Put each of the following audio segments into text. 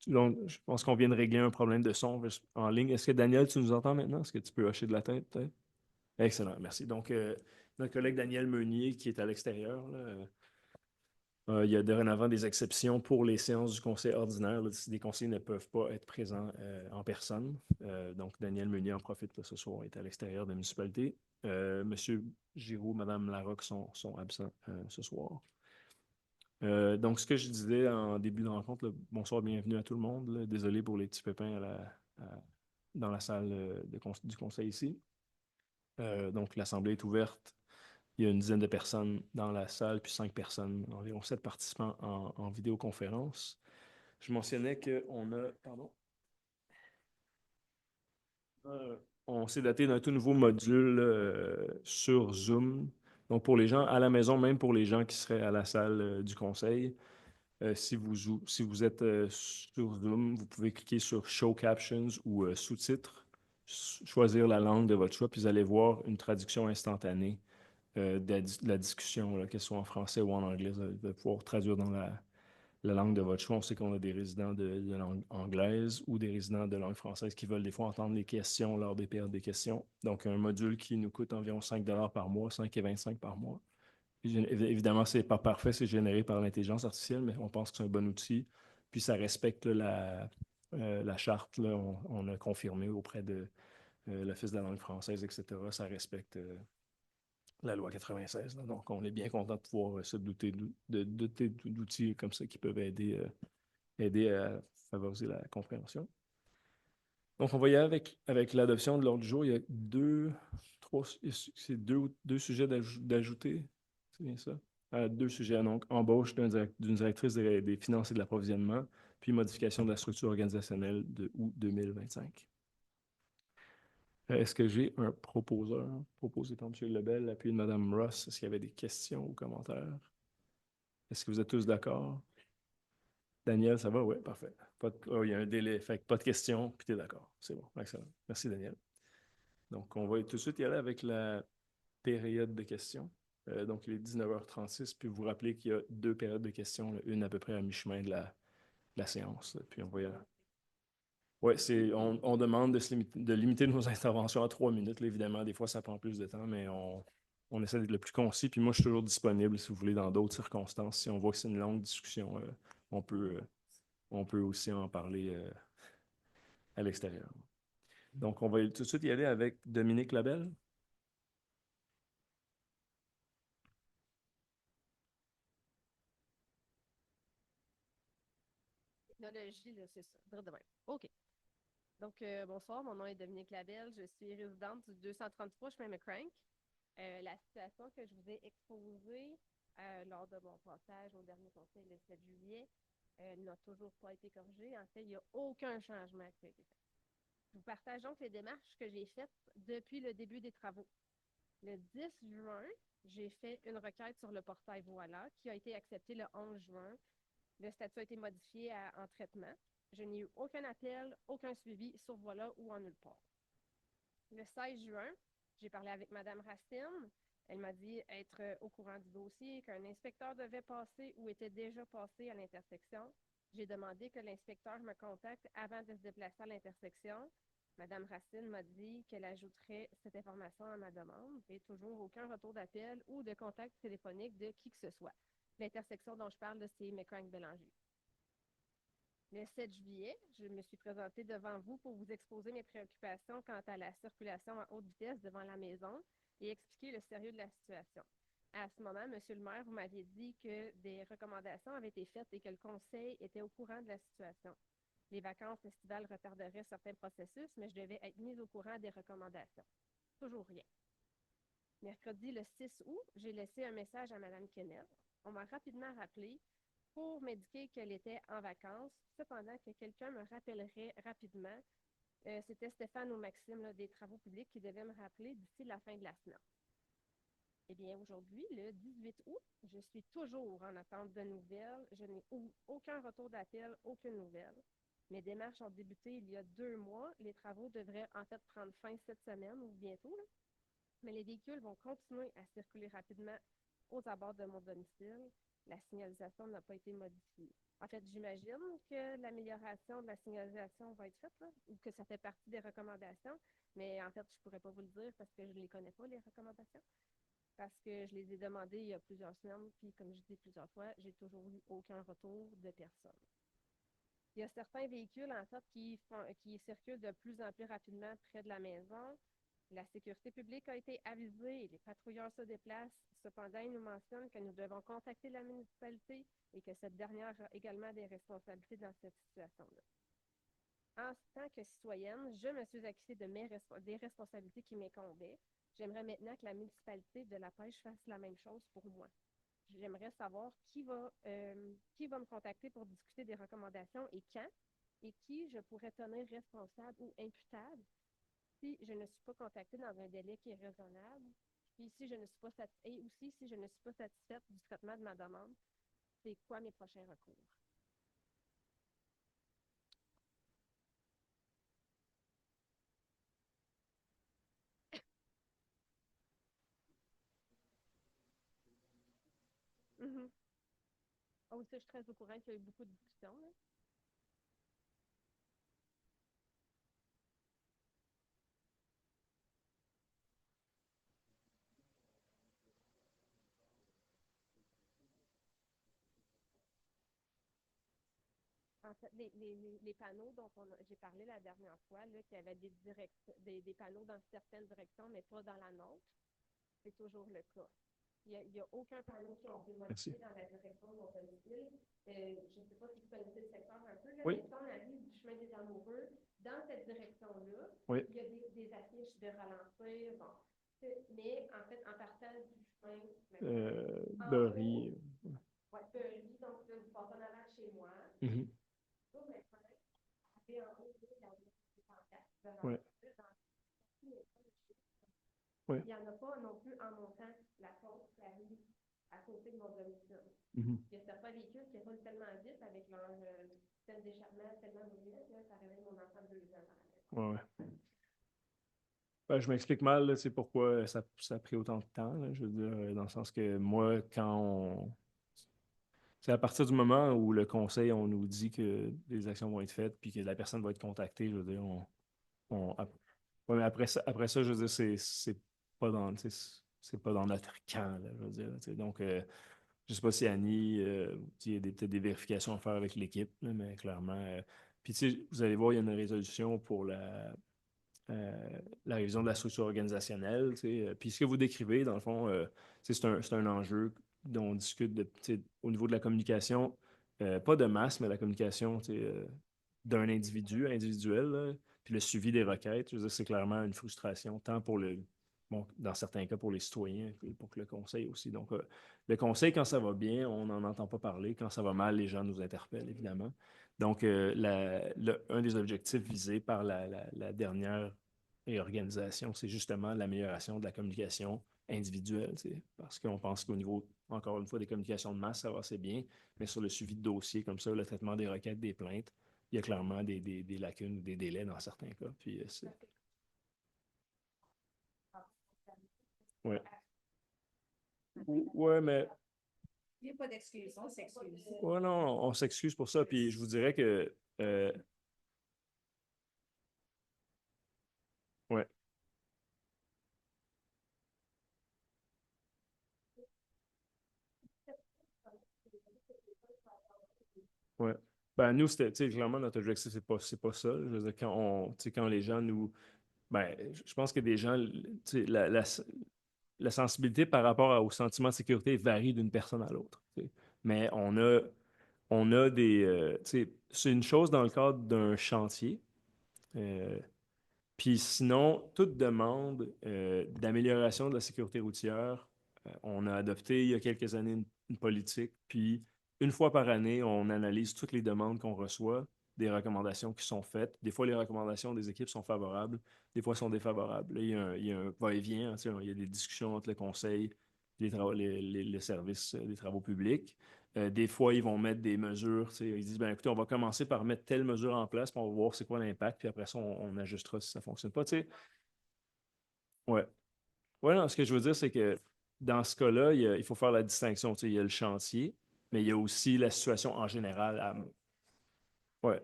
Donc, je pense qu'on vient de régler un problème de son en ligne. Est-ce que Daniel, tu nous entends maintenant? Est-ce que tu peux hocher de la tête, peut-être? Excellent, merci. Donc, notre collègue Daniel Meunier, qui est à l'extérieur, là, il y a dorénavant des exceptions pour les séances du conseil ordinaire, là, si des conseillers ne peuvent pas être présents en personne. Donc, Daniel Meunier en profite là, ce soir, est à l'extérieur de la municipalité. Monsieur Giroux, Madame Larocque sont absents ce soir. Donc, ce que je disais en début de rencontre, là, bonsoir, bienvenue à tout le monde, là. Désolé pour les petits pépins dans la salle du conseil ici. Donc, l'assemblée est ouverte. Il y a une dizaine de personnes dans la salle, puis 5 personnes, environ 7 participants en vidéoconférence. Je mentionnais qu'on a, pardon, euh, on s'est doté d'un tout nouveau module sur Zoom. Donc, pour les gens à la maison, même pour les gens qui seraient à la salle du conseil, si vous êtes sur Zoom, vous pouvez cliquer sur Show Captions ou sous-titres, choisir la langue de votre choix, puis vous allez voir une traduction instantanée de la discussion, là, qu'elle soit en français ou en anglais, de pouvoir traduire dans la langue de votre choix. On sait qu'on a des résidents de langue anglaise ou des résidents de langue française qui veulent des fois entendre les questions lors des périodes des questions. Donc, un module qui nous coûte environ 5 $ par mois, 5,25 par mois. Évidemment, c'est pas parfait, c'est généré par l'intelligence artificielle, mais on pense que c'est un bon outil. Puis ça respecte la charte, là, on a confirmé auprès de l'Office de la langue française, etc. Ça respecte la loi 96, là. Donc, on est bien content de pouvoir se doter d'outils comme ça qui peuvent aider à favoriser la compréhension. Donc, on va y aller avec l'adoption de l'ordre du jour. Il y a deux sujets d'ajouter. C'est bien ça? Deux sujets. Donc, embauche d'une directrice des finances et de l'approvisionnement, puis modification de la structure organisationnelle de août 2025. Est-ce que j'ai un proposeur, proposé par M. Lebel, appuyé de Mme Ross? Est-ce qu'il y avait des questions ou commentaires? Est-ce que vous êtes tous d'accord? Daniel, ça va? Oui, parfait. Il y a un délai, fait que pas de questions, puis tu es d'accord. C'est bon, excellent. Merci, Daniel. Donc, on va tout de suite y aller avec la période de questions. Donc, il est 19h36, puis vous rappelez qu'il y a deux périodes de questions, là, une à peu près à mi-chemin de la séance, là, puis on va y aller. Oui, on demande de limiter nos interventions à 3 minutes. Là, évidemment, des fois, ça prend plus de temps, mais on essaie d'être le plus concis. Puis moi, je suis toujours disponible si vous voulez dans d'autres circonstances. Si on voit que c'est une longue discussion, on peut, euh, on peut aussi en parler à l'extérieur. Donc, on va tout de suite y aller avec Dominique Labelle. Technologie, là, c'est ça. Dire de même. OK. Donc, bonsoir, mon nom est Dominique Labelle. Je suis résidente du 233 chemin McCrank. La situation que je vous ai exposée lors de mon passage au dernier conseil le 7 juillet n'a toujours pas été corrigée. En fait, il n'y a aucun changement qui a été fait. Je vous partage donc les démarches que j'ai faites depuis le début des travaux. Le 10 juin, j'ai fait une requête sur le portail Voilà qui a été acceptée le 11 juin. Le statut a été modifié en traitement. Je n'ai eu aucun appel, aucun suivi sur Voilà ou en nulle part. Le 16 juin, j'ai parlé avec Mme Racine. Elle m'a dit être au courant du dossier, qu'un inspecteur devait passer ou était déjà passé à l'intersection. J'ai demandé que l'inspecteur me contacte avant de se déplacer à l'intersection. Mme Racine m'a dit qu'elle ajouterait cette information à ma demande et toujours aucun retour d'appel ou de contact téléphonique de qui que ce soit. L'intersection dont je parle, c'est McCrank-Bélanger. Le 7 juillet, je me suis présentée devant vous pour vous exposer mes préoccupations quant à la circulation à haute vitesse devant la maison et expliquer le sérieux de la situation. À ce moment, Monsieur le maire, vous m'aviez dit que des recommandations avaient été faites et que le conseil était au courant de la situation. Les vacances estivales retarderaient certains processus, mais je devais être mise au courant des recommandations. Toujours rien. Mercredi, le 6 août, j'ai laissé un message à Mme Kennel. On m'a rapidement rappelé pour m'indiquer qu'elle était en vacances, cependant que quelqu'un me rappellerait rapidement. C'était Stéphane ou Maxime là, des Travaux publics qui devait me rappeler d'ici la fin de la semaine. Eh bien, aujourd'hui, le 18 août, je suis toujours en attente de nouvelles. Je n'ai aucun retour d'appel, aucune nouvelle. Mes démarches ont débuté il y a 2 mois. Les travaux devraient en fait prendre fin cette semaine ou bientôt, là. Mais les véhicules vont continuer à circuler rapidement aux abords de mon domicile. la signalisation n'a pas été modifiée. En fait, j'imagine que l'amélioration de la signalisation va être faite, là, ou que ça fait partie des recommandations, mais en fait, je ne pourrais pas vous le dire parce que je ne les connais pas, les recommandations, parce que je les ai demandées il y a plusieurs semaines, puis comme je dis plusieurs fois, j'ai toujours eu aucun retour de personne. Il y a certains véhicules, en fait, qui circulent de plus en plus rapidement près de la maison. La sécurité publique a été avisée, les patrouilleurs se déplacent. Cependant, ils nous mentionnent que nous devons contacter la municipalité et que cette dernière a également des responsabilités dans cette situation-là. En tant que citoyenne, je me suis acquittée des responsabilités qui m'incombaient. J'aimerais maintenant que la municipalité de la pêche fasse la même chose pour moi. J'aimerais savoir qui va me contacter pour discuter des recommandations et quand, et qui je pourrais tenir responsable ou imputable si je ne suis pas contactée dans un délai qui est raisonnable, puis si je ne suis pas et aussi si je ne suis pas satisfaite du traitement de ma demande, c'est quoi mes prochains recours? Mm-hmm. Oh, ça, je suis très au courant qu'il y a eu beaucoup de discussions, là. En fait, les panneaux dont j'ai parlé la dernière fois, là, qu'il y avait des panneaux dans certaines directions, mais pas dans la nôtre, c'est toujours le cas. Il y a aucun panneau qui a été modifié dans la direction de mon domicile. Je ne sais pas si vous connaissez le secteur un peu, là, Oui. mais quand on arrive du chemin des Amoureux, dans cette direction-là, Oui. il y a des affiches de ralentir. Bon. Mais en fait, en partant du chemin, Beurry. Ouais, Beurry, donc là, vous passez en avant de chez moi. Mhm. Là, maintenant, arrivé en haut, il y a des pancartes de Ouais. ralentir dans tous les coins de chez moi. Ouais. Il n'y en a pas non plus en montant la côte qui arrive à côté de mon domicile. Mhm. Il y a certains véhicules qui roulent tellement vite avec leur système d'échappement tellement bruyant que ça réveille mon enfant de 2 ans. Ouais, ouais. Ben, je m'explique mal, là, tu sais, pourquoi ça a pris autant de temps, là, je veux dire, dans le sens que moi, c'est à partir du moment où le conseil, on nous dit que des actions vont être faites puis que la personne va être contactée, je veux dire, ouais, mais après ça, je veux dire, c'est pas dans, tu sais, c'est pas dans notre camp, là, je veux dire, tu sais. Donc, je sais pas si Annie, il y a peut-être des vérifications à faire avec l'équipe, là, mais clairement. Puis, tu sais, vous allez voir, il y a une résolution pour la révision de la structure organisationnelle. Tu sais. Puis ce que vous décrivez, dans le fond, c'est un enjeu dont on discute au niveau de la communication, pas de masse, mais la communication d'un individu individuel, là. Puis le suivi des requêtes. Je veux dire, c'est clairement une frustration, tant pour bon, dans certains cas pour les citoyens, et pour le conseil aussi. Donc, le conseil, quand ça va bien, on n'en entend pas parler. Quand ça va mal, les gens nous interpellent, évidemment. Donc, un des objectifs visés par la dernière réorganisation, c'est justement l'amélioration de la communication individuelle, parce qu'on pense qu'au niveau, encore une fois, des communications de masse, ça va assez bien, mais sur le suivi de dossiers comme ça, le traitement des requêtes, des plaintes, il y a clairement des lacunes ou des délais dans certains cas. Puis, ouais. Ouais, mais. Il n'y a pas d'excuse, on s'excuse. Ouais, non, on s'excuse pour ça. Puis je vous dirais que. Ouais. Ouais. Ben, nous, c'était, tu sais, clairement, notre objectif, c'est pas ça. Je veux dire, tu sais, quand les gens nous. Ben, je pense que des gens, tu sais, la sensibilité par rapport au sentiment de sécurité varie d'une personne à l'autre. Tu sais. Mais on a des. Tu sais, c'est une chose dans le cadre d'un chantier. Euh, Puis sinon, toute demande d'amélioration de la sécurité routière, on a adopté il y a quelques années une politique, puis une fois par année, on analyse toutes les demandes qu'on reçoit, des recommandations qui sont faites. Des fois, les recommandations des équipes sont favorables, des fois, sont défavorables. Là, il y a un va-et-vient, hein, tu sais, il y a des discussions entre le conseil et les services des travaux publics. Des fois, ils vont mettre des mesures. Tu sais, ils disent, ben, écoutez, on va commencer par mettre telle mesure en place, puis on va voir c'est quoi l'impact, puis après ça, on ajustera si ça ne fonctionne pas. Tu sais. Ouais. Ouais, non, ce que je veux dire, c'est que dans ce cas-là, il faut faire la distinction. Tu sais, il y a le chantier, Mais il y a aussi la situation en général. Ouais.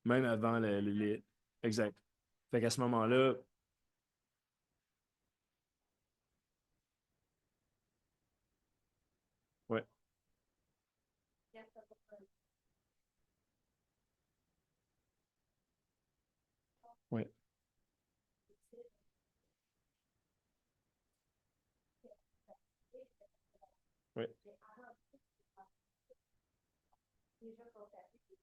Même avant Exact. Fait qu'à ce moment-là, ouais, ouais, ouais, Déjà constaté que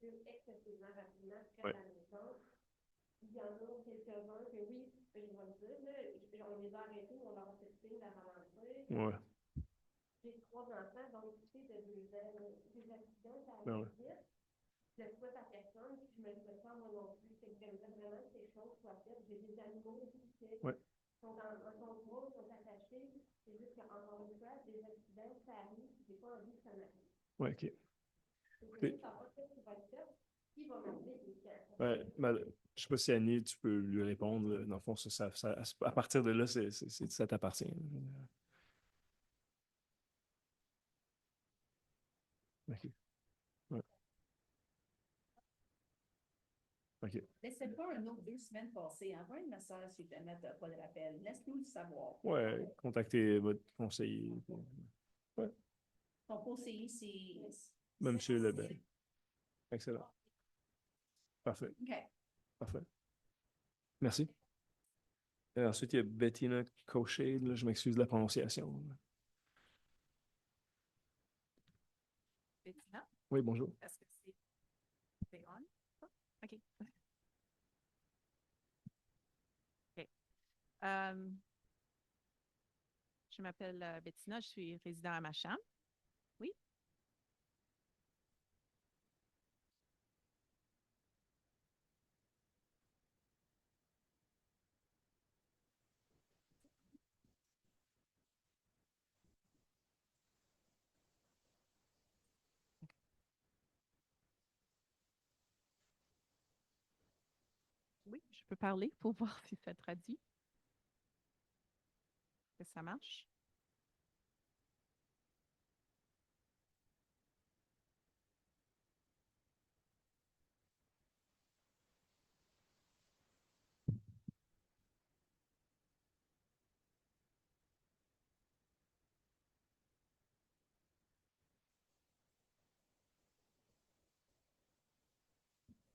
c'est excessivement rapidement près ouais, de la maison. Il y en a quelques-uns que oui, je vais le dire, là, on les a arrêtés, on leur a fait signe de ralentir. ouais, J'ai 3 enfants, donc tu sais, de 2 ans, des accidents, ça ben arrive ouais, vite. Je ne souhaite à personne, puis je me le souhaite pas moi non plus. C'est que j'aimerais vraiment que ces choses soient faites. J'ai des animaux aussi qui ouais, sont sont gros, sont attachés. C'est juste qu'encore une fois, des accidents, ça arrive, puis j'ai pas envie que ça m'arrive. ouais, OK. Donc, je veux Écoutez, savoir qu'est-ce qui va être fait, qui va m'appeler et quand. ouais, je sais pas si Annie, tu peux lui répondre. Là. Dans le fond, à partir de là, ça t'appartient. OK. Ouais, OK. Laissez pas un autre 2 semaines passer. Envoie un message si jamais tu n'as pas de rappel. Laisse-nous le savoir. Ouais, contactez votre conseiller. Ouais, Ton conseiller, c'est. Monsieur Lebel. Excellent. Parfait. OK. Parfait. Merci. Et ensuite, il y a Bettina Cochet. Là, je m'excuse de la prononciation. Bettina, Oui, bonjour. est-ce que c'est on? Oh, OK. OK. Euh, je m'appelle Bettina, je suis résident à Macham. Oui? Oui, je peux parler pour voir si ça traduit, que ça marche.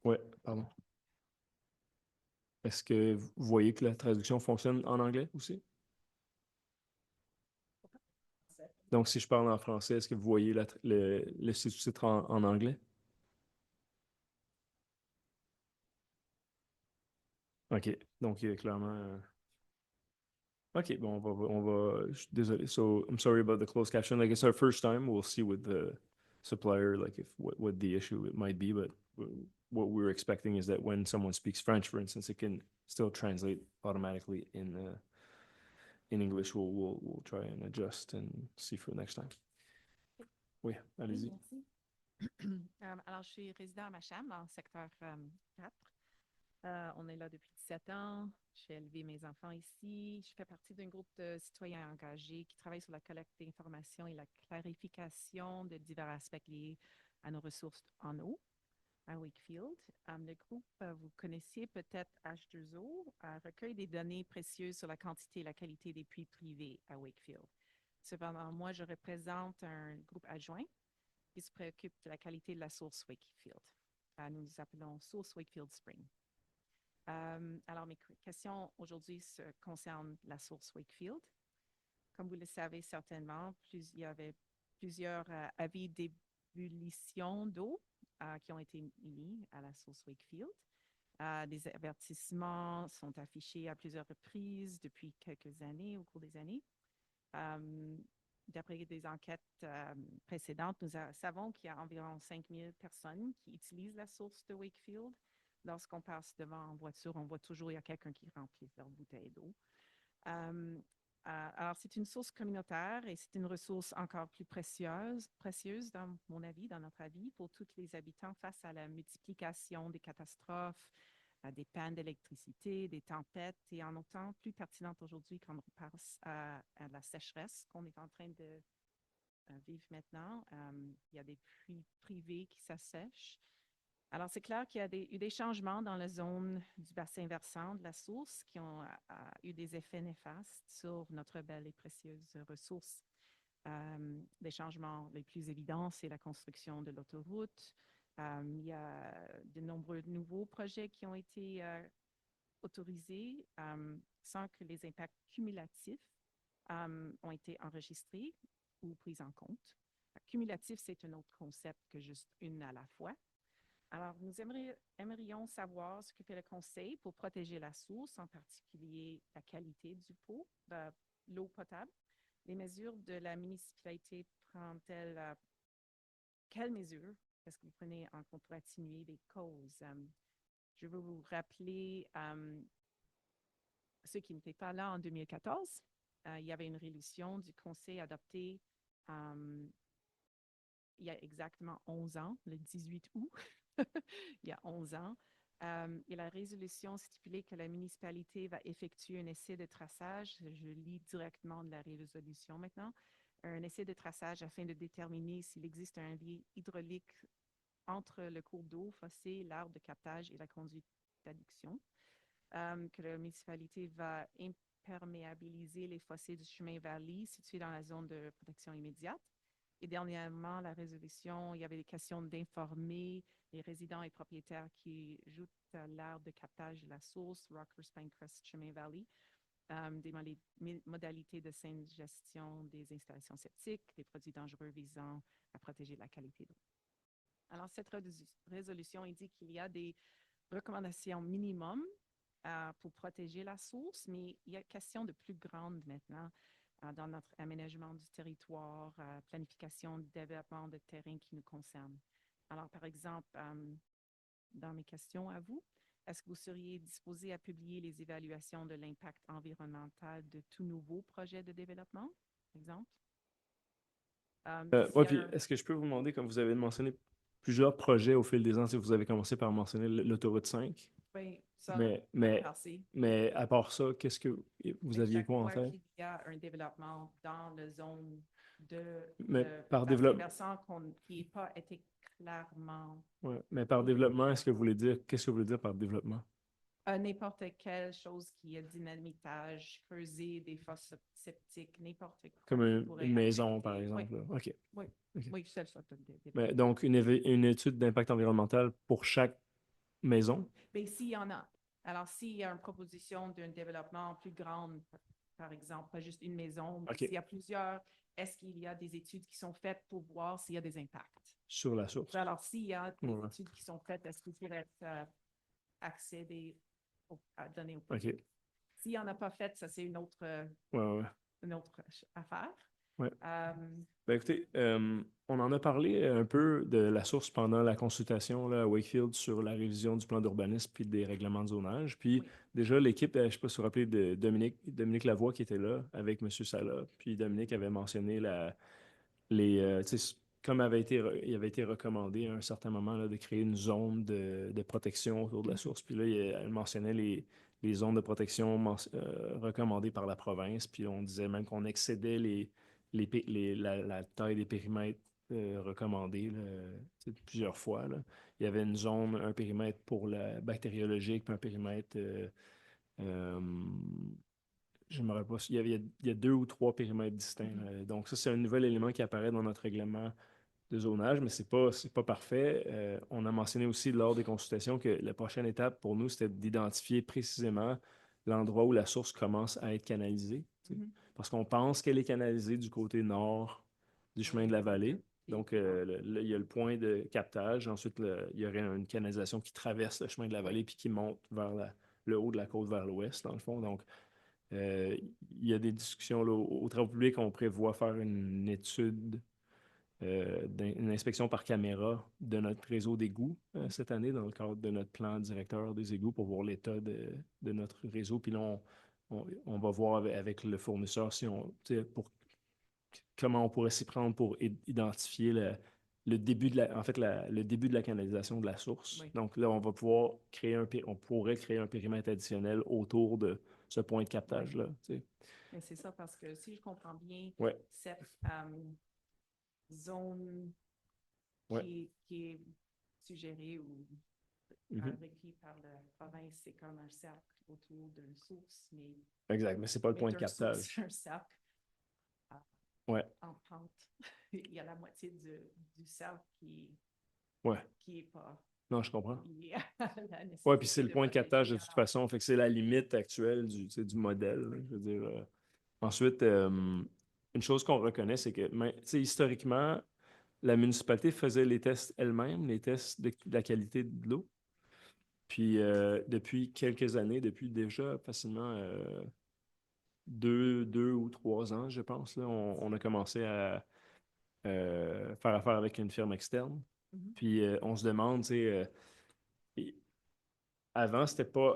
Oui, pardon. Est-ce que vous voyez que la traduction fonctionne en anglais aussi? Donc, si je parle en français, est-ce que vous voyez le sous-titre en anglais? OK. Donc, il y a clairement. OK, bon, je suis désolé. So, I'm sorry about the closed caption. Like, it's our first time. We'll see with the supplier, like, if what the issue it might be. But what we're expecting is that when someone speaks French, for instance, it can still translate automatically in English. We'll try and adjust and see for next time. Oui, Oui, allez-y. merci. Alors, je suis résident à Macham, dans le secteur 4. On est là depuis 17 ans. J'ai élevé mes enfants ici. Je fais partie d'un groupe de citoyens engagés qui travaillent sur la collecte d'informations et la clarification de divers aspects liés à nos ressources en eau à Wakefield. Le groupe, vous connaissiez peut-être H2O, recueille des données précieuses sur la quantité et la qualité des puits privés à Wakefield. Cependant, moi, je représente un groupe adjoint qui se préoccupe de la qualité de la source Wakefield. Nous nous appelons Source Wakefield Spring. Alors, mes questions aujourd'hui concernent la source Wakefield. Comme vous le savez certainement, il y avait plusieurs avis d'ébullition d'eau qui ont été mis à la source Wakefield. Des avertissements sont affichés à plusieurs reprises depuis quelques années, au cours des années. D'après des enquêtes précédentes, nous savons qu'il y a environ 5000 personnes qui utilisent la source de Wakefield. Lorsqu'on passe devant en voiture, on voit toujours il y a quelqu'un qui remplit leur bouteille d'eau. Alors, c'est une source communautaire et c'est une ressource encore plus précieuse, dans mon avis, dans notre avis, pour tous les habitants face à la multiplication des catastrophes, à des pannes d'électricité, des tempêtes, et en autant plus pertinente aujourd'hui quand on passe à la sécheresse qu'on est en train de vivre maintenant. Il y a des puits privés qui s'assèchent. Alors, c'est clair qu'il y a eu des changements dans la zone du bassin versant de la source qui ont eu des effets néfastes sur notre belle et précieuse ressource. Les changements les plus évidents, c'est la construction de l'autoroute. Il y a de nombreux nouveaux projets qui ont été autorisés sans que les impacts cumulatifs ont été enregistrés ou pris en compte. Cumulatif, c'est un autre concept que juste une à la fois. Alors, nous aimerions savoir ce que fait le Conseil pour protéger la source, en particulier la qualité du l'eau potable. Les mesures de la municipalité prennent-elles quelles mesures est-ce que vous prenez en compte pour atténuer les causes? Je veux vous rappeler, ceux qui n'étaient pas là en 2014, il y avait une résolution du Conseil adoptée il y a exactement 11 ans, le 18 août, il y a 11 ans. Et la résolution stipulait que la municipalité va effectuer un essai de traçage. Je lis directement de la résolution maintenant. Un essai de traçage afin de déterminer s'il existe un lien hydraulique entre le cours d'eau, fossé, l'arbre de captage et la conduite d'adduction. Que la municipalité va imperméabiliser les fossés du chemin Valley situés dans la zone de protection immédiate. Et dernièrement, la résolution, il y avait des questions d'informer les résidents et propriétaires qui jouent à l'arbre de captage de la source, Rockers Pinecrest Chemin Valley, des modalités de gestion des installations septiques, des produits dangereux visant à protéger la qualité d'eau. Alors, cette résolution indique qu'il y a des recommandations minimum pour protéger la source, mais il y a question de plus grande maintenant dans notre aménagement du territoire, planification, développement de terrain qui nous concerne. Alors, par exemple, dans mes questions à vous, est-ce que vous seriez disposé à publier les évaluations de l'impact environnemental de tout nouveau projet de développement, par exemple? Oui, puis est-ce que je peux vous demander, comme vous avez mentionné plusieurs projets au fil des ans, si vous avez commencé par mentionner l'autoroute 5, Oui, ça, mais merci. à part ça, qu'est-ce que vous aviez quoi en tête? Il y a un développement dans la zone Mais par bassin développement, versant qui n'a pas été clairement ouais, mais par développement, est-ce que vous voulez dire, qu'est-ce que vous voulez dire par développement? n'importe quelle chose qui est dynamitage, creuser des fosses septiques, n'importe quoi. Comme qui pourrait une maison, par affecter. exemple. Là. OK. Oui, OK. oui, c'est ça. Mais donc, une étude d'impact environnemental pour chaque maison? Mais s'il y en a, alors s'il y a une proposition d'un développement plus grand, par exemple, pas juste une maison, mais OK. s'il y a plusieurs, est-ce qu'il y a des études qui sont faites pour voir s'il y a des impacts? Sur la source. Alors, s'il y a des Ouais. études qui sont faites, est-ce qu'il pourrait être accéder à donner au OK. public? S'il n'y en a pas fait, ça, c'est une autre affaire. Ouais. Ben écoutez, on en a parlé un peu de la source pendant la consultation là, à Wakefield sur la révision du plan d'urbanisme puis des règlements de zonage. Puis déjà, l'équipe, je ne sais pas si vous vous rappelez de Dominique Lavoie qui était là avec M. Sala. Puis Dominique avait mentionné comme il avait été recommandé à un certain moment là, de créer une zone de protection autour de la source. Puis là, elle mentionnait les zones de protection recommandées par la province. Puis on disait même qu'on excédait la taille des périmètres recommandés là, plusieurs fois. Là. Il y avait une zone, un périmètre pour la bactériologique, puis un périmètre euh, je ne me rappelle pas. Il y a 2 ou 3 périmètres distincts. Donc, ça, c'est un nouvel élément qui apparaît dans notre règlement de zonage, mais c'est pas parfait. On a mentionné aussi lors des consultations que la prochaine étape pour nous, c'était d'identifier précisément l'endroit où la source commence à être canalisée. Parce qu'on pense qu'elle est canalisée du côté nord du chemin de la vallée. Donc, là, il y a le point de captage. Ensuite, il y aurait une canalisation qui traverse le chemin de la vallée puis qui monte vers le haut de la côte vers l'ouest, dans le fond. Donc, il y a des discussions là, au travaux publics, on prévoit faire une étude, une inspection par caméra de notre réseau d'égouts cette année dans le cadre de notre plan directeur des égouts pour voir l'état de notre réseau. Puis là, on va voir avec le fournisseur comment on pourrait s'y prendre pour identifier le début en fait, le début de la canalisation de la source. Oui. Donc là, on va pouvoir on pourrait créer un périmètre additionnel autour de ce point de captage-là. Tu sais. Mais c'est ça, parce que si je comprends bien, Ouais, cette zone ouais. qui est suggérée ou Mhm. requis par la province, c'est comme un cercle autour d'une source, mais Exact, mais c'est pas le point de d'un source, captage. un cercle Ouais, en pente. Il y a la moitié du cercle ouais. qui est pas Non, je comprends. lié à la Ouais, puis c'est nécessité le de point de captage de protéger. toute façon. Fait que c'est la limite actuelle tu sais, du modèle, là, je veux dire. Ensuite, une chose qu'on reconnaît, c'est que tu sais, historiquement, la municipalité faisait les tests elle-même, les tests de la qualité de l'eau. Puis depuis quelques années, depuis déjà facilement 2 ou 3 ans, je pense, là, on a commencé à faire affaire avec une firme externe. Mhm. Puis on se demande, tu sais, et avant, c'était pas.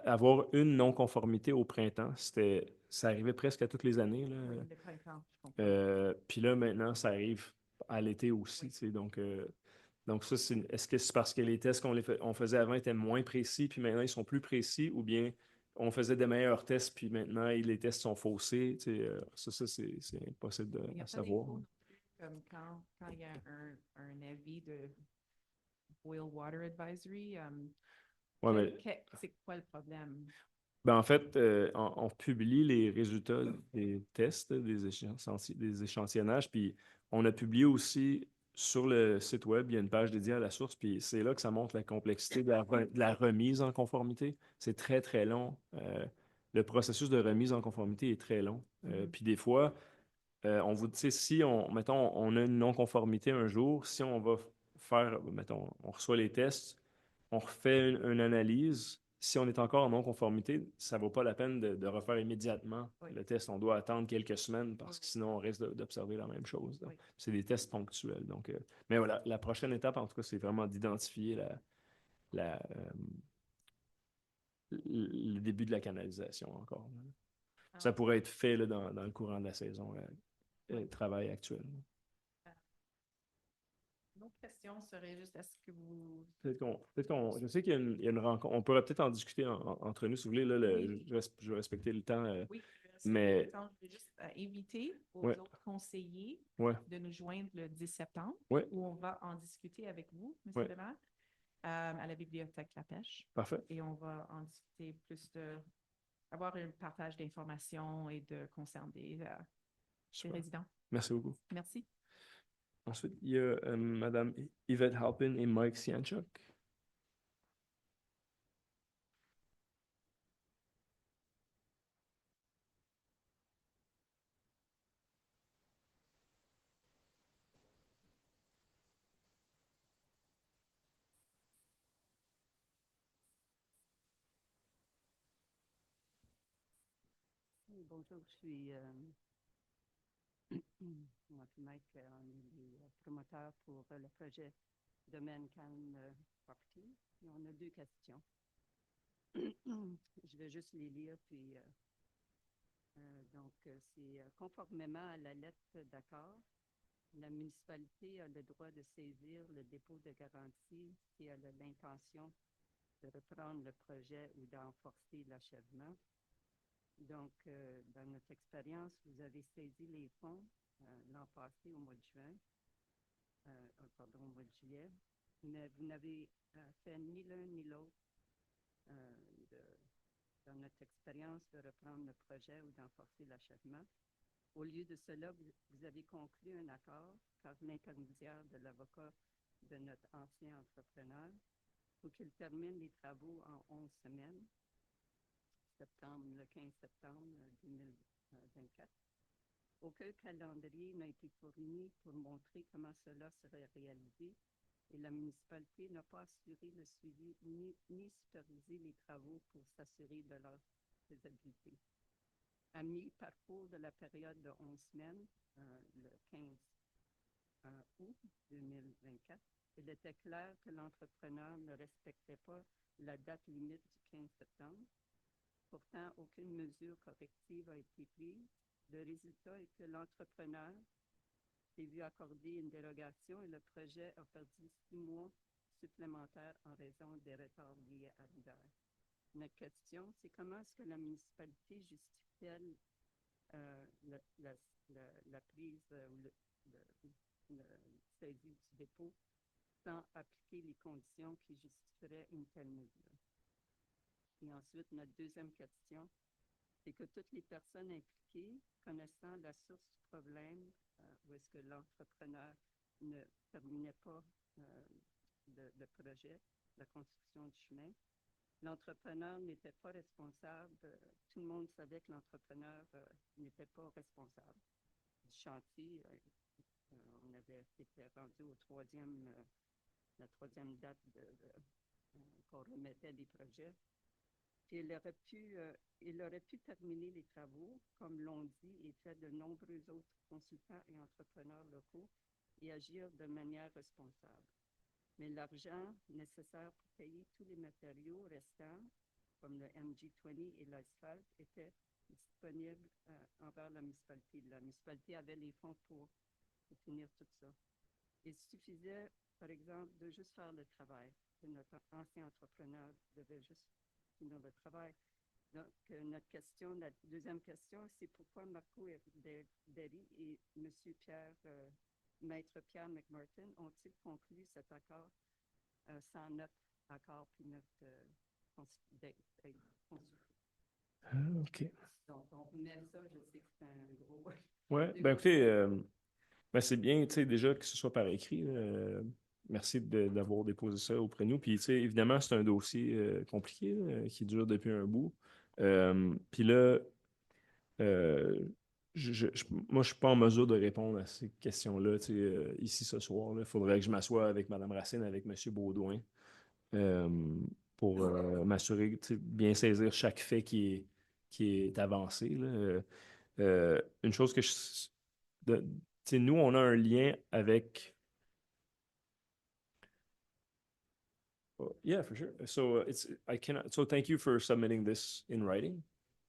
Avoir une non-conformité au printemps, ça arrivait presque à toutes les années, là. Oui, le printemps, je comprends. Puis là, maintenant, ça arrive à l'été aussi, Oui. tu sais, donc ça, est-ce que c'est parce que les tests on faisait avant étaient moins précis, puis maintenant ils sont plus précis, ou bien on faisait des meilleurs tests, puis maintenant les tests sont faussés, tu sais, c'est impossible Il n'y a à pas savoir. d'infos non plus, comme quand il y a un avis de Boil Water Advisory, Ouais, mais c'est quoi le problème? ben, en fait, on publie les résultats des tests, des échantillonnages, puis on a publié aussi sur le site web, il y a une page dédiée à la source, puis c'est là que ça montre la complexité de la remise en conformité. C'est très, très long. Le processus de remise en conformité est très long. Mhm. Puis des fois, on vous dit, si mettons, on a une non-conformité un jour, si on va faire, mettons, on reçoit les tests, on refait une analyse. Si on est encore en non-conformité, ça ne vaut pas la peine de refaire immédiatement Oui, le test. On doit attendre quelques semaines oui, parce que oui, sinon on risque d'observer la même chose. oui. C'est des tests ponctuels. Donc, mais voilà, la prochaine étape, en tout cas, c'est vraiment d'identifier le début de la canalisation encore. Ça Ah, pourrait être fait là, dans le courant de la saison oui. travail actuel. Euh, Une autre question serait juste, est-ce que vous... Je sais qu'il y a une rencontre. On pourrait peut-être en discuter entre nous, si vous voulez. Là, Oui, je vais respecter le temps. oui, je vais respecter le Mais, temps. Je vais juste inviter aux ouais, autres conseillers ouais, de nous joindre le 10 septembre, ouais, où on va en discuter avec vous, M. ouais. Lemaire, à la Bibliothèque La Pêche. Parfait. Et on va en discuter plus avoir un partage d'informations et de concerns des Super. résidents. Merci beaucoup. Merci. Ensuite, il y a Mme Yvette Halpin et Mike Sianchuk. Oui, bonjour, je suis moi puis Mike, on est les promoteurs pour le projet Domaine Calme Property. Et on a 2 questions. Je vais juste les lire, puis c'est conformément à la lettre d'accord, la municipalité a le droit de saisir le dépôt de garantie si elle a l'intention de reprendre le projet ou d'en forcer l'achèvement. Donc, dans notre expérience, vous avez saisi les fonds l'an passé au mois de juin, au mois de juillet, mais vous n'avez fait ni l'un ni l'autre dans notre expérience de reprendre le projet ou d'en forcer l'achèvement. Au lieu de cela, vous avez conclu un accord par l'intermédiaire de l'avocat de notre ancien entrepreneur pour qu'il termine les travaux en 11 semaines, le 15 septembre 2024. Aucun calendrier n'a été fourni pour montrer comment cela serait réalisé et la municipalité n'a pas assuré le suivi ni supervisé les travaux pour s'assurer de leur faisabilité. À mi-parcours de la période de 11 semaines, le 15 août 2024, il était clair que l'entrepreneur ne respectait pas la date limite du 15 septembre. Pourtant, aucune mesure corrective a été prise. Le résultat est que l'entrepreneur s'est vu accorder une dérogation et le projet a perdu 6 mois supplémentaires en raison des retards liés à l'hiver. Notre question, c'est comment est-ce que la municipalité justifie-t-elle la prise ou le saisie du dépôt sans appliquer les conditions qui justifieraient une telle mesure? Et ensuite, notre deuxième question, c'est que toutes les personnes impliquées, connaissant la source du problème, où est-ce que l'entrepreneur ne terminait pas le projet, la construction du chemin, l'entrepreneur n'était pas responsable. Tout le monde savait que l'entrepreneur n'était pas responsable du chantier. On avait été rendu la troisième date qu'on remettait des projets. Puis il aurait pu terminer les travaux, comme l'ont dit et fait de nombreux autres consultants et entrepreneurs locaux, et agir de manière responsable. Mais l'argent nécessaire pour payer tous les matériaux restants, comme le MG20 et l'asphalte, était disponible envers la municipalité. La municipalité avait les fonds pour finir tout ça. Il suffisait, par exemple, de juste faire le travail. Et notre ancien entrepreneur devait juste finir le travail. Donc, notre question, la deuxième question, c'est pourquoi Marco Derry et M. Maître Pierre McMartin ont-ils conclu cet accord sans notre accord puis notre OK. Donc, on remet ça, je sais que c'est un gros... Ouais, ben écoutez, ben c'est bien, tu sais, déjà que ce soit par écrit. Merci d'avoir déposé ça auprès de nous. Puis, tu sais, évidemment, c'est un dossier compliqué qui dure depuis un bout. Puis là, moi, je suis pas en mesure de répondre à ces questions-là, tu sais, ici ce soir. Il faudrait que je m'assoie avec Mme Racine, avec M. Baudouin, euh, pour m'assurer, tu sais, bien saisir chaque fait qui est avancé, là. Une chose que tu sais, nous, on a un lien avec. Yeah, for sure. So I cannot. So thank you for submitting this in writing.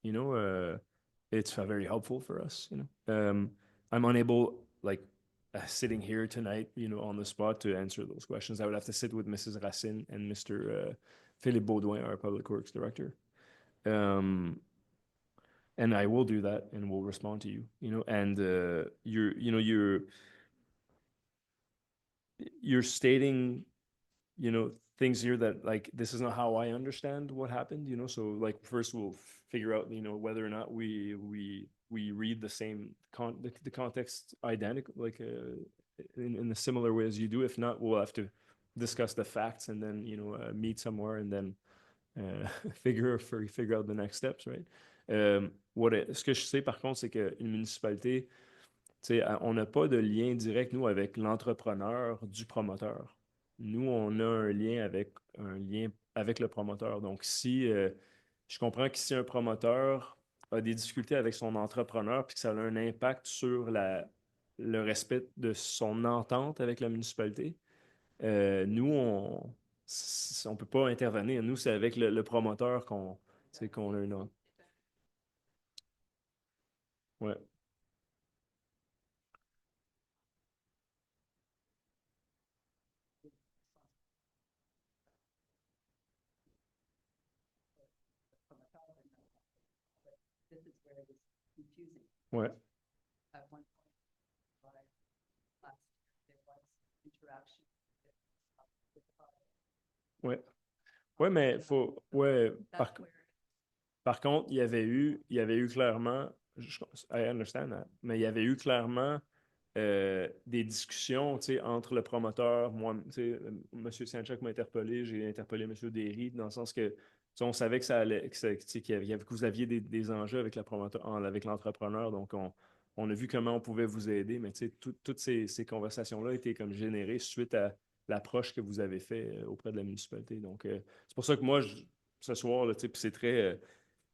You know, it's very helpful for us. You know, I'm unable, like, sitting here tonight, you know, on the spot to answer those questions. I would have to sit with Mrs. Racine and Mr. Philippe Baudouin, our Public Works Director. And I will do that, and we'll respond to you. You know, and you're stating, you know, things here that, like, this is not how I understand what happened, you know. So, like, first we'll figure out, you know, whether or not we read the same the context identical, like in a similar way as you do. If not, we'll have to discuss the facts and then, you know, meet somewhere and then figure out the next steps, right? Ce que je sais par contre, c'est qu'une municipalité, tu sais, on n'a pas de lien direct, nous, avec l'entrepreneur du promoteur. Nous, on a un lien avec le promoteur. Donc, si je comprends que si un promoteur a des difficultés avec son entrepreneur puis que ça a un impact sur le respect de son entente avec la municipalité, nous, on ne peut pas intervenir. Nous, c'est avec le promoteur qu'on a une autre. Ouais. This is where it was confusing. Ouais. At one point, last there was interaction with the father. Ouais. Ouais, mais faut. Ouais, That's where par contre, il y avait eu clairement, I understand that, mais il y avait eu clairement des discussions, tu sais, entre le promoteur, moi, tu sais, M. Sanchak m'a interpellé, j'ai interpellé M. Derry, dans le sens que, tu sais, on savait que ça allait, que vous aviez des enjeux avec avec l'entrepreneur, donc on a vu comment on pouvait vous aider, mais tu sais, toutes ces conversations-là étaient comme générées suite à l'approche que vous avez fait auprès de la municipalité. Donc, c'est pour ça que moi, ce soir, là, tu sais, puis c'est très.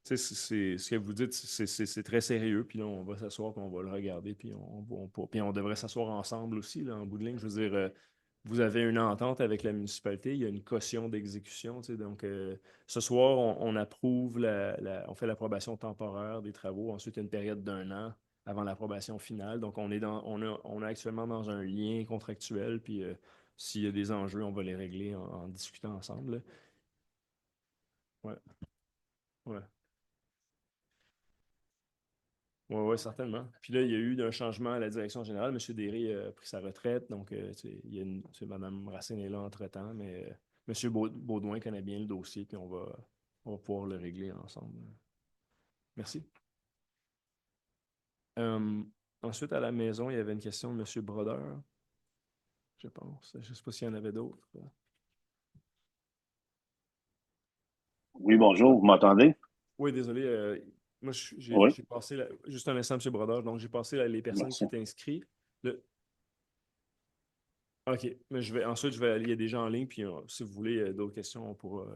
Tu sais, ce que vous dites, c'est très sérieux. Puis là, on va s'asseoir, puis on va le regarder, puis puis on devrait s'asseoir ensemble aussi, là, en bout de ligne. Je veux dire, vous avez une entente avec la municipalité, il y a une caution d'exécution. Tu sais, donc, ce soir, on approuve on fait l'approbation temporaire des travaux. Ensuite, il y a une période d'1 an avant l'approbation finale. Donc, on est actuellement dans un lien contractuel, puis s'il y a des enjeux, on va les régler en discutant ensemble, là. Ouais, ouais. Oui, ouais, certainement. Puis là, il y a eu un changement à la direction générale. M. Derry a pris sa retraite, donc Mme Racine est là entre-temps, mais M. Baudouin connaît bien le dossier, puis on va pouvoir le régler ensemble. Merci. Euh, Ensuite, à la maison, il y avait une question de M. Brodeur, je pense. Je ne sais pas s'il y en avait d'autres. Oui, bonjour, vous m'entendez? Oui, désolé. Moi, Oui, j'ai passé juste un instant, M. Brodeur. Donc, j'ai passé les personnes qui merci. étaient inscrites. OK. Mais ensuite, il y a des gens en ligne, puis si vous voulez d'autres questions, on pourra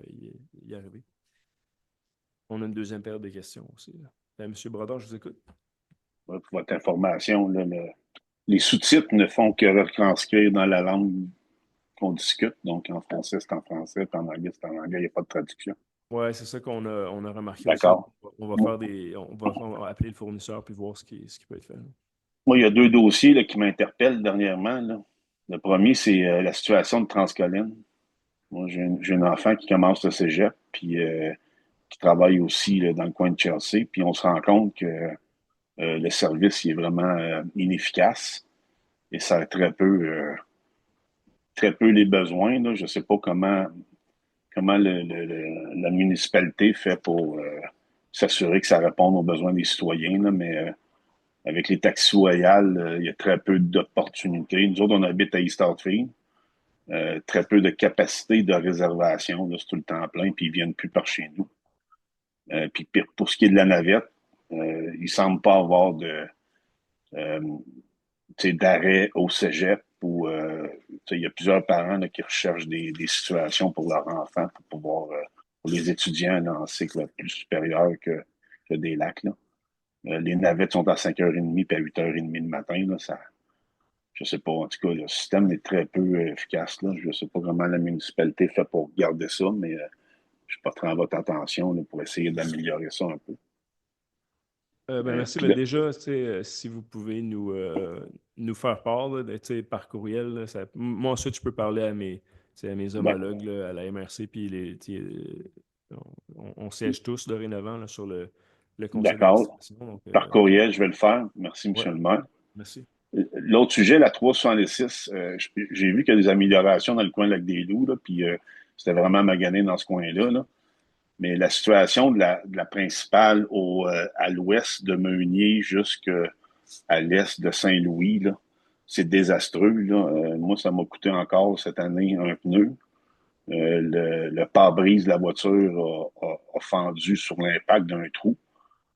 y arriver. On a une deuxième période de questions aussi, là. Monsieur Brodeur, je vous écoute. Pour votre information, là, les sous-titres ne font que retranscrire dans la langue qu'on discute. Donc, en français, c'est en français, puis en anglais, c'est en anglais. Il n'y a pas de traduction. Ouais, c'est ça qu'on a remarqué aussi. D'accord. On va Moi, faire on va appeler le fournisseur puis voir ce qui peut être fait, là. il y a deux dossiers là, qui m'interpellent dernièrement, là. Le premier, c'est la situation de Transcolline. Moi, j'ai un enfant qui commence le cégep, puis qui travaille aussi là, dans le coin de Chelsea. Puis on se rend compte que le service il est vraiment inefficace et ça a très peu les besoins, là. Je ne sais pas comment la municipalité fait pour s'assurer que ça réponde aux besoins des citoyens, là, mais avec les taxis royales, il y a très peu d'opportunités. Nous autres, on habite à East Hartfield. Très peu de capacité de réservation, là, c'est tout le temps plein, puis ils viennent plus par chez nous. Puis pour ce qui est de la navette, il semble pas avoir euh, d'arrêt au cégep où il y a plusieurs parents là, qui recherchent des situations pour leurs enfants pour pouvoir, pour les étudiants là, en cycle plus supérieur que des lacs. Là. Les navettes sont à 5h30 puis à 8h30 le matin. Là, ça, je sais pas, en tout cas, le système est très peu efficace. Là. Je sais pas comment la municipalité fait pour garder ça, mais je porterai votre attention là, pour essayer d'améliorer ça un peu. Merci. Puis Ben, là, déjà, tu sais, si vous pouvez nous faire part là, tu sais, par courriel, là, moi ensuite, je peux parler à mes ben, homologues là, à la MRC, puis tu sais, on siège tous dorénavant là, sur le conseil d'accord. d'administration. Donc, Par courriel, je vais le faire. Merci, ouais, Monsieur le maire. merci. L'autre sujet, la 366, j'ai vu qu'il y a des améliorations dans le coin du lac des Loups, là, puis c'était vraiment magané dans ce coin-là, là. Mais la situation de la principale à l'ouest de Meunier jusqu'à l'est de Saint-Louis, là, c'est désastreux, là. Moi, ça m'a coûté encore cette année un pneu. Le pare-brise de la voiture a fendu sur l'impact d'un trou.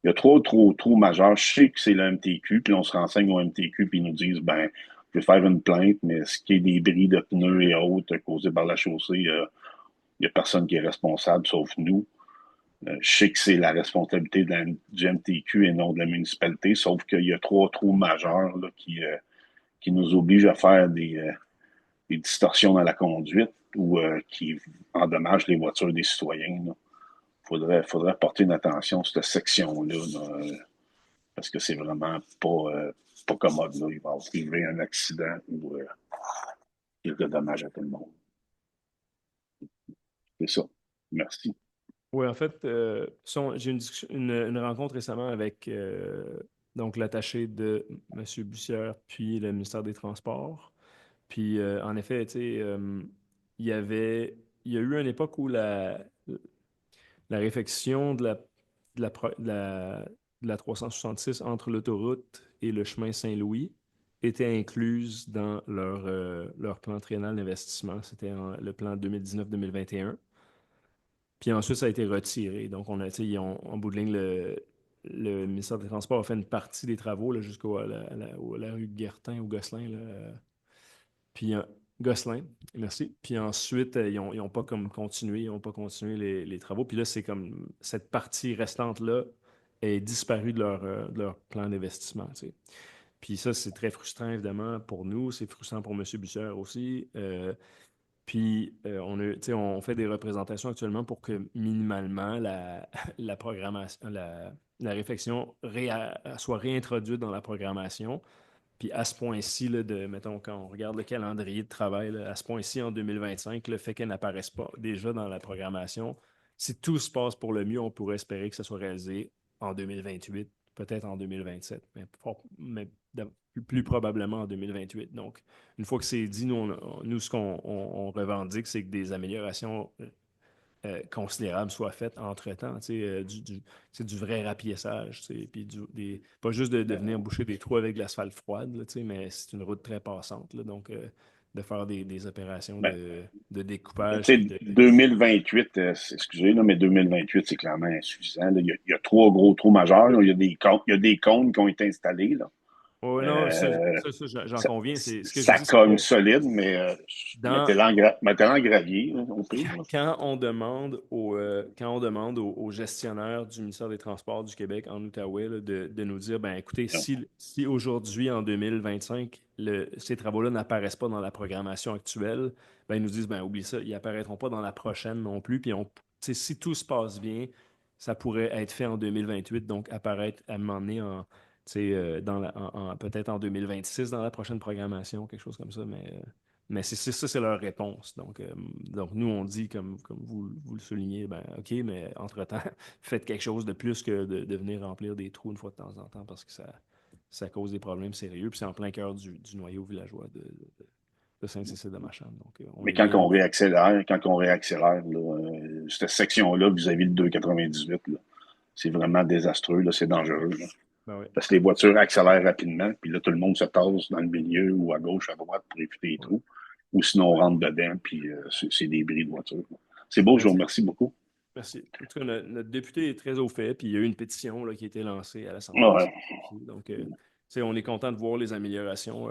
Il y a trois trous majeurs. Je sais que c'est le MTQ, puis on se renseigne au MTQ, puis ils nous disent, ben, je vais faire une plainte, mais ce qui est des bris de pneus et autres causés par la chaussée, il n'y a personne qui est responsable, sauf nous. Je sais que c'est la responsabilité du MTQ et non de la municipalité, sauf qu'il y a trois trous majeurs là, qui nous obligent à faire des distorsions dans la conduite ou qui endommagent les voitures des citoyens. Là. Faudrait porter une attention à cette section-là, là, parce que c'est vraiment pas commode. Là. Il va arriver un accident ou il y a de dommages à tout le monde. C'est ça. Merci. Oui, en fait, j'ai eu une rencontre récemment avec donc l'attaché de M. Bussière, puis le ministère des Transports. Puis, en effet, tu sais, il y a eu une époque où la réfection de la 366 entre l'autoroute et le chemin Saint-Louis était incluse dans leur plan triennal d'investissement. C'était le plan 2019-2021. Puis ensuite, ça a été retiré. Donc, tu sais, en bout de ligne, le ministère des Transports a fait une partie des travaux là, jusqu'à la rue Guertin ou Gosselin, là. Puis Gosselin, merci. Puis ensuite, ils ont pas comme continué, ils n'ont pas continué les travaux. Puis là, c'est comme cette partie restante-là est disparue de leur plan d'investissement, tu sais. Puis ça, c'est très frustrant, évidemment, pour nous. C'est frustrant pour M. Bussière aussi. Puis tu sais, on fait des représentations actuellement pour que minimalement la programmation, la réflexion soit réintroduite dans la programmation. Puis à ce point-ci, là, mettons, quand on regarde le calendrier de travail, là, à ce point-ci, en 2025, le fait qu'elle n'apparaisse pas déjà dans la programmation, si tout se passe pour le mieux, on pourrait espérer que ça soit réalisé en 2028, peut-être en 2027, mais plus probablement en 2028. Donc, une fois que c'est dit, nous ce qu'on revendique, c'est que des améliorations considérables soient faites entre-temps, du vrai rapiessage, puis pas juste de venir boucher des trous avec de l'asphalte froide, là, mais c'est une route très passante, là, donc de faire des opérations Ben, de tu découpage. sais, 2028, excusez, là, mais 2028, c'est clairement insuffisant. Là. Il y a trois gros trous majeurs. Là. Il y a des cônes qui ont été installés. Là. Oui, non, Euh, j'en conviens. Ce que je Ça dis, c'est cogne que solide, mais dans, mettez-le en gravier, là, au pire. Là. quand on demande aux gestionnaires du ministère des Transports du Québec en Outaouais là, de nous dire, ben écoutez, si aujourd'hui, en 2025, ces travaux-là n'apparaissent pas dans la programmation actuelle, ben ils nous disent, ben oublie ça, ils n'apparaîtront pas dans la prochaine non plus. Puis si tout se passe bien, ça pourrait être fait en 2028, donc apparaître à un moment donné peut-être en 2026 dans la prochaine programmation, quelque chose comme ça, mais ça, c'est leur réponse. Donc nous, on dit, comme vous le soulignez, ben OK, mais entre-temps, faites quelque chose de plus que de venir remplir des trous une fois de temps en temps parce que ça cause des problèmes sérieux. Puis c'est en plein cœur du noyau villageois de Saint-Cécile-de-Macham. Donc, on Mais est bien au... quand on réaccélère là, cette section-là vis-à-vis le 298, là, c'est vraiment désastreux, là, c'est dangereux. Là. Ben oui, Parce que les voitures accélèrent rapidement, puis là, tout le monde se tasse dans le milieu ou à gauche, à droite pour éviter les ouais. trous. Ou sinon, on rentre dedans, puis c'est des bris de voiture. Là. C'est beau, je vous Merci. remercie beaucoup. Merci. En tout cas, notre député est très au fait, puis il y a eu une pétition là, qui a été lancée à l'Assemblée Ouais. nationale aussi. Donc, on est content de voir les améliorations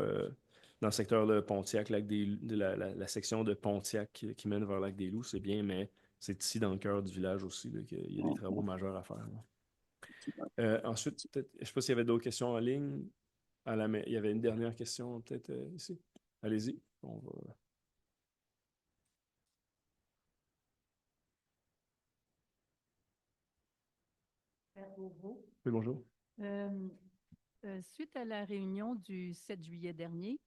dans le secteur de Pontiac, la section de Pontiac qui mène vers Lac-des-Loups, c'est bien, mais c'est ici dans le cœur du village aussi là, qu'il y a des travaux majeurs à faire. Là. Ensuite, peut-être, je ne sais pas s'il y avait d'autres questions en ligne. Il y avait une dernière question peut-être ici. Allez-y. On va... Bonjour. Oui, bonjour. Suite à la réunion du 7 juillet dernier,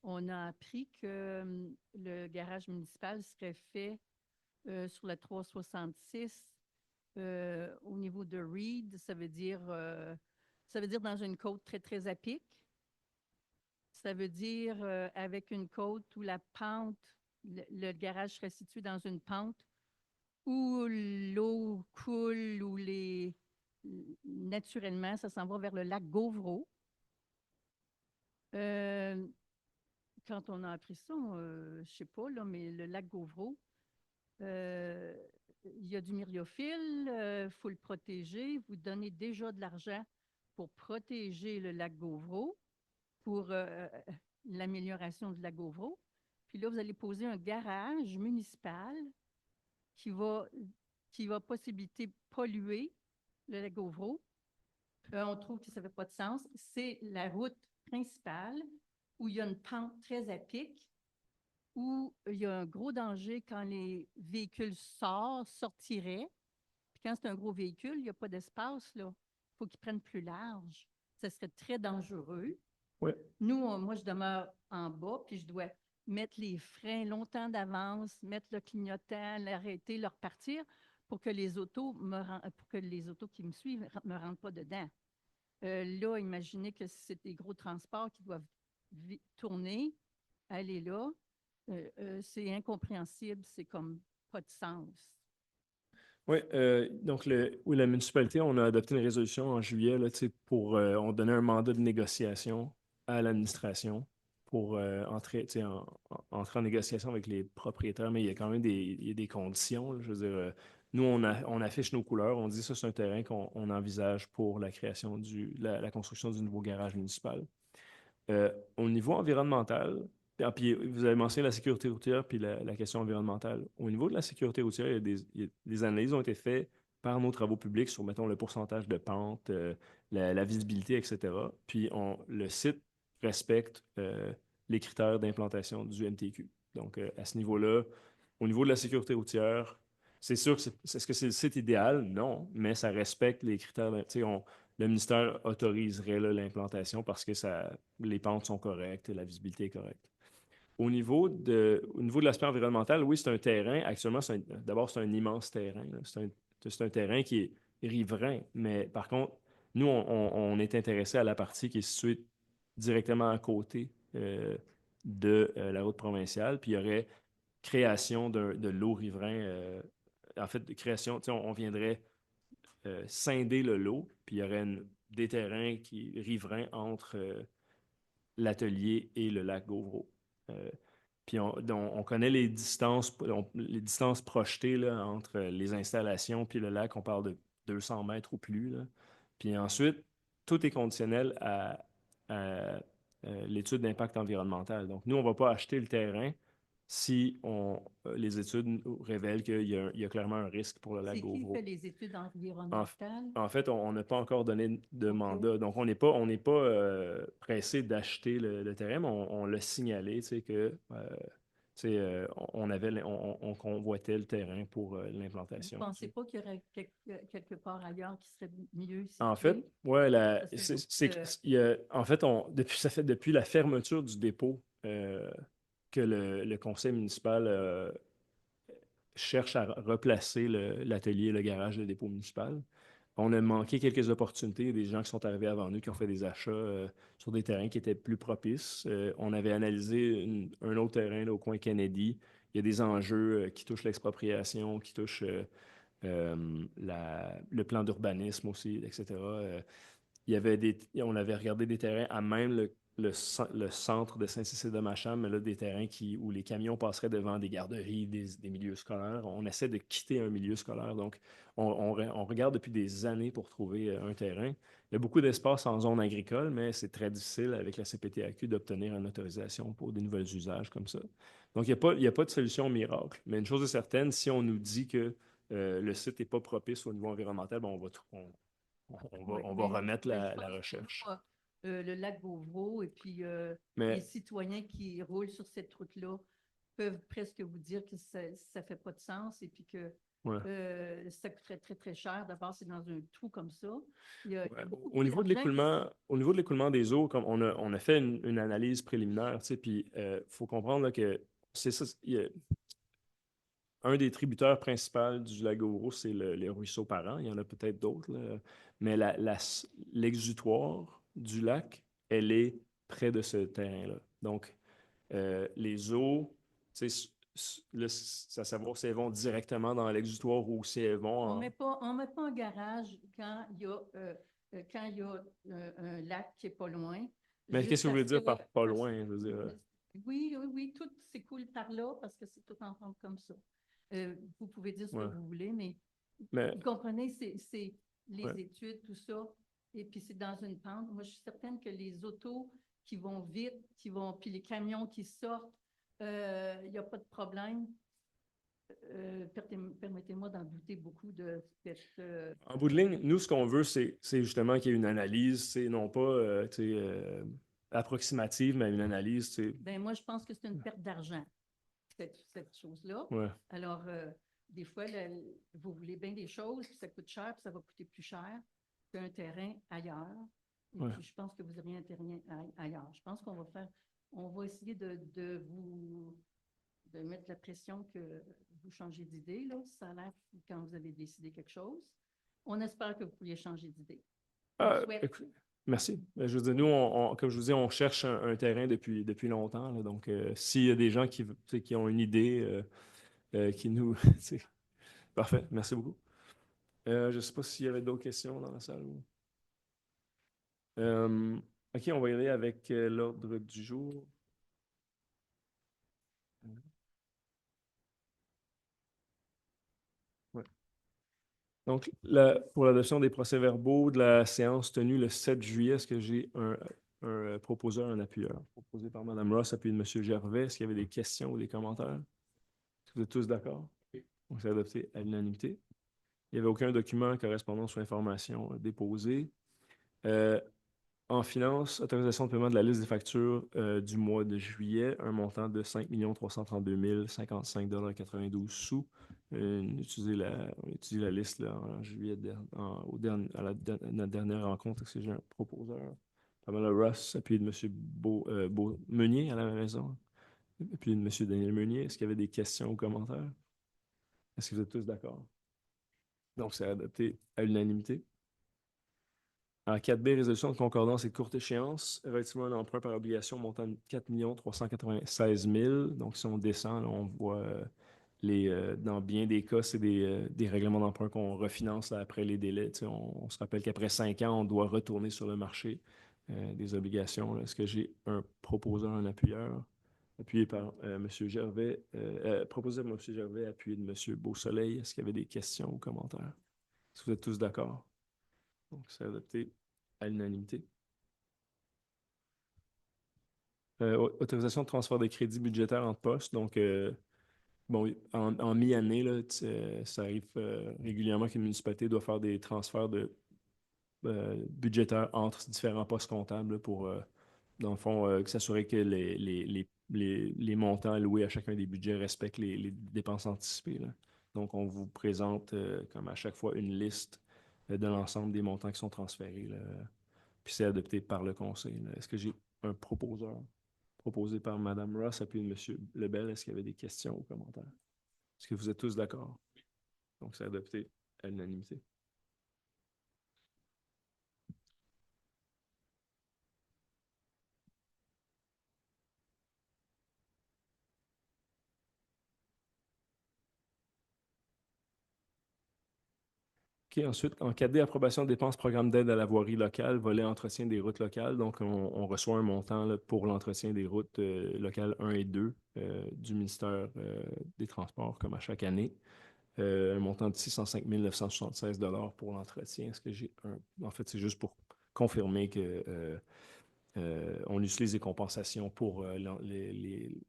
on a appris que le garage municipal serait fait sur la 366 au niveau de Reed. Ça veut dire dans une côte très, très à pic. Ça veut dire avec une côte où la pente, le garage serait situé dans une pente où l'eau coule, naturellement, ça s'en va vers le lac Gauvreau. Quand on a appris ça, je ne sais pas, là, mais le lac Gauvreau, il y a du myriophylle, il faut le protéger. Vous donnez déjà de l'argent pour protéger le lac Gauvreau, pour l'amélioration du lac Gauvreau. Puis là, vous allez poser un garage municipal qui va possibiliter polluer le lac Gauvreau. On trouve que ça ne fait pas de sens. C'est la route principale où il y a une pente très à pic, où il y a un gros danger quand les véhicules sortiraient. Puis quand c'est un gros véhicule, il n'y a pas d'espace, là. Il faut qu'ils prennent plus large. Ça serait très dangereux. Ouais. Moi, je demeure en bas, puis je dois mettre les freins longtemps d'avance, mettre le clignotant, l'arrêter, le repartir pour que les autos qui me suivent ne me rentrent pas dedans. Là, imaginez que c'est des gros transports qui doivent tourner, aller là. C'est incompréhensible, c'est comme pas de sens. Oui, donc la municipalité, on a adopté une résolution en juillet là, on donnait un mandat de négociation à l'administration pour entrer en négociation avec les propriétaires, mais il y a quand même des conditions. Là, je veux dire, nous, on affiche nos couleurs, on dit ça, c'est un terrain qu'on envisage pour la création la construction du nouveau garage municipal. Au niveau environnemental, puis vous avez mentionné la sécurité routière puis la question environnementale. Au niveau de la sécurité routière, des analyses ont été faites par nos travaux publics sur, mettons, le pourcentage de pente, la visibilité, etc. Puis le site respecte les critères d'implantation du MTQ. Donc, à ce niveau-là, au niveau de la sécurité routière, C'est sûr que est-ce que c'est le site idéal? Non, mais ça respecte les critères. Le ministère autoriserait là, l'implantation parce que les pentes sont correctes et la visibilité est correcte. Au niveau de l'aspect environnemental, oui, c'est un terrain. Actuellement, d'abord, c'est un immense terrain, là. C'est un terrain qui est riverain. Mais par contre, nous, on est intéressé à la partie qui est située directement à côté de la route provinciale. Puis il y aurait création de lot riverain. En fait, de création, tu sais, on viendrait scinder le lot, puis il y aurait des terrains riverains entre l'atelier et le lac Gauvreau. Puis on connaît les distances projetées là, entre les installations puis le lac. On parle de 200 mètres ou plus, là. Puis ensuite, tout est conditionnel à l'étude d'impact environnemental. Donc, nous, on ne va pas acheter le terrain si les études nous révèlent qu'il y a clairement un risque pour le lac C'est qui Gauvreau. fait les études En, environnementales? en fait, on n'a pas encore donné de OK. mandat. Donc, on n'est pas pressé d'acheter le terrain, mais on l'a signalé, tu sais, que on convoitait le terrain pour Vous ne l'implantation. pensez pas qu'il y aurait quelque part ailleurs qui serait mieux En fait, situé? ouais, Parce que, en fait, ça fait depuis la fermeture du dépôt que le conseil municipal cherche à replacer l'atelier et le garage de dépôt municipal. On a manqué quelques opportunités, des gens qui sont arrivés avant nous, qui ont fait des achats sur des terrains qui étaient plus propices. On avait analysé un autre terrain là, au coin Kennedy. Il y a des enjeux qui touchent l'expropriation, qui touchent le plan d'urbanisme aussi, etc. On avait regardé des terrains à même le centre de Saint-Cécile-de-Macham, mais là, des terrains où les camions passeraient devant des garderies, des milieux scolaires. On essaie de quitter un milieu scolaire. Donc, on regarde depuis des années pour trouver un terrain. Il y a beaucoup d'espace en zone agricole, mais c'est très difficile avec la CPTAQ d'obtenir une autorisation pour des nouveaux usages comme ça. Donc, il n'y a pas de solution miracle. Mais une chose est certaine, si on nous dit que le site n'est pas propice au niveau environnemental, ben, on va mais remettre je la pense que recherche. le lac Beauvau et puis les Mais citoyens qui roulent sur cette route-là peuvent presque vous dire que ça ne fait pas de sens et puis que ouais. ça coûterait très, très cher. D'abord, c'est dans un trou comme ça. Il y a Ouais. beaucoup, Au beaucoup niveau de d'argent l'écoulement des eaux, comme on a fait une analyse préliminaire, tu sais, puis faut comprendre là, que c'est ça. Un des tributaires principaux du lac Gauvreau, c'est les ruisseaux parents. Il y en a peut-être d'autres, là. Mais l'exutoire du lac, elle est près de ce terrain-là. Donc, les eaux, tu sais, là, c'est à savoir si elles vont directement dans l'exutoire ou si elles vont On en. met pas un garage quand il y a un lac qui est pas loin. Mais qu'est-ce Juste que vous voulez parce que, dire par pas loin? Je veux dire, oui, oui, oui, tout s'écoule par là parce que c'est tout ensemble comme ça. Vous pouvez dire ce que ouais. vous voulez, mais Mais, vous comprenez, c'est ouais. les études, tout ça, et puis c'est dans une pente. Moi, je suis certaine que les autos qui vont vite, puis les camions qui sortent, il n'y a pas de problème. Permettez-moi d'en douter beaucoup de cette. En bout de ligne, nous, ce qu'on veut, c'est justement qu'il y ait une analyse, c'est non pas tu sais, approximative, mais une analyse. Tu sais. Ben, moi, je pense que c'est une perte d'argent, cette chose-là. Ouais. Alors, des fois, vous voulez bien des choses, puis ça coûte cher, puis ça va coûter plus cher qu'un terrain ailleurs. Et Ouais. puis, je pense que vous auriez un terrain ailleurs. Je pense on va essayer de mettre la pression que vous changez d'idée, là. Ça a l'air quand vous avez décidé quelque chose. On espère que vous pourriez changer d'idée. Écoute, merci. Je veux dire, nous, comme je vous dis, on cherche un terrain depuis longtemps, là. Donc, s'il y a des gens tu sais, qui ont une idée, qui nous. Tu sais. Parfait. Merci beaucoup. Je ne sais pas s'il y avait d'autres questions dans la salle. OK, on va y aller avec l'ordre du jour. Ouais. Donc, pour l'adoption des procès-verbaux de la séance tenue le 7 juillet, est-ce que j'ai un proposeur, un appuyeur? Proposé par Mme Ross, appuyé de M. Gervais. Est-ce qu'il y avait des questions ou des commentaires? Est-ce que vous êtes tous d'accord? Donc, c'est adopté à l'unanimité. Il n'y avait aucun document, correspondance ou information déposé. En finance, autorisation de paiement de la liste des factures du mois de juillet, un montant de 5 332 055,92 on a utilisé la liste là, en juillet, notre dernière rencontre. Est-ce que j'ai un proposeur? Pamela Ross, appuyé de M. Meunier à la maison, appuyé de M. Daniel Meunier. Est-ce qu'il y avait des questions ou commentaires? Est-ce que vous êtes tous d'accord? Donc, c'est adopté à l'unanimité. En 4B, résolution de concordance et de courte échéance, relativement à un emprunt par obligation montant de 4 396 000. Donc, si on descend, là, on voit dans bien des cas, c'est des règlements d'emprunt qu'on refinance là, après les délais. On se rappelle qu'après 5 ans, on doit retourner sur le marché des obligations. Est-ce que j'ai un proposeur, un appuyeur? Appuyé par M. Gervais, proposé par M. Gervais, appuyé de M. Beausoleil. Est-ce qu'il y avait des questions ou commentaires? Est-ce que vous êtes tous d'accord? Donc, c'est adopté à l'unanimité. Autorisation de transfert de crédits budgétaires entre postes. Donc, bon, en mi-année, là, ça arrive régulièrement qu'une municipalité doit faire des transferts budgétaires entre différents postes comptables là, pour, dans le fond, s'assurer que les montants alloués à chacun des budgets respectent les dépenses anticipées, là. Donc, on vous présente comme à chaque fois une liste de l'ensemble des montants qui sont transférés, là. Puis c'est adopté par le conseil, là. Est-ce que j'ai un proposeur? Proposé par Mme Ross, appuyé de M. Lebel. Est-ce qu'il y avait des questions ou commentaires? Est-ce que vous êtes tous d'accord? Donc, c'est adopté à l'unanimité. OK, ensuite, en 4D, approbation de dépenses, programme d'aide à la voirie locale, volet entretien des routes locales. Donc, on reçoit un montant là, pour l'entretien des routes locales 1 et 2 du ministère des Transports, comme à chaque année. Un montant de 605 976 pour l'entretien. Est-ce que j'ai un... En fait, c'est juste pour confirmer que on utilise des compensations pour les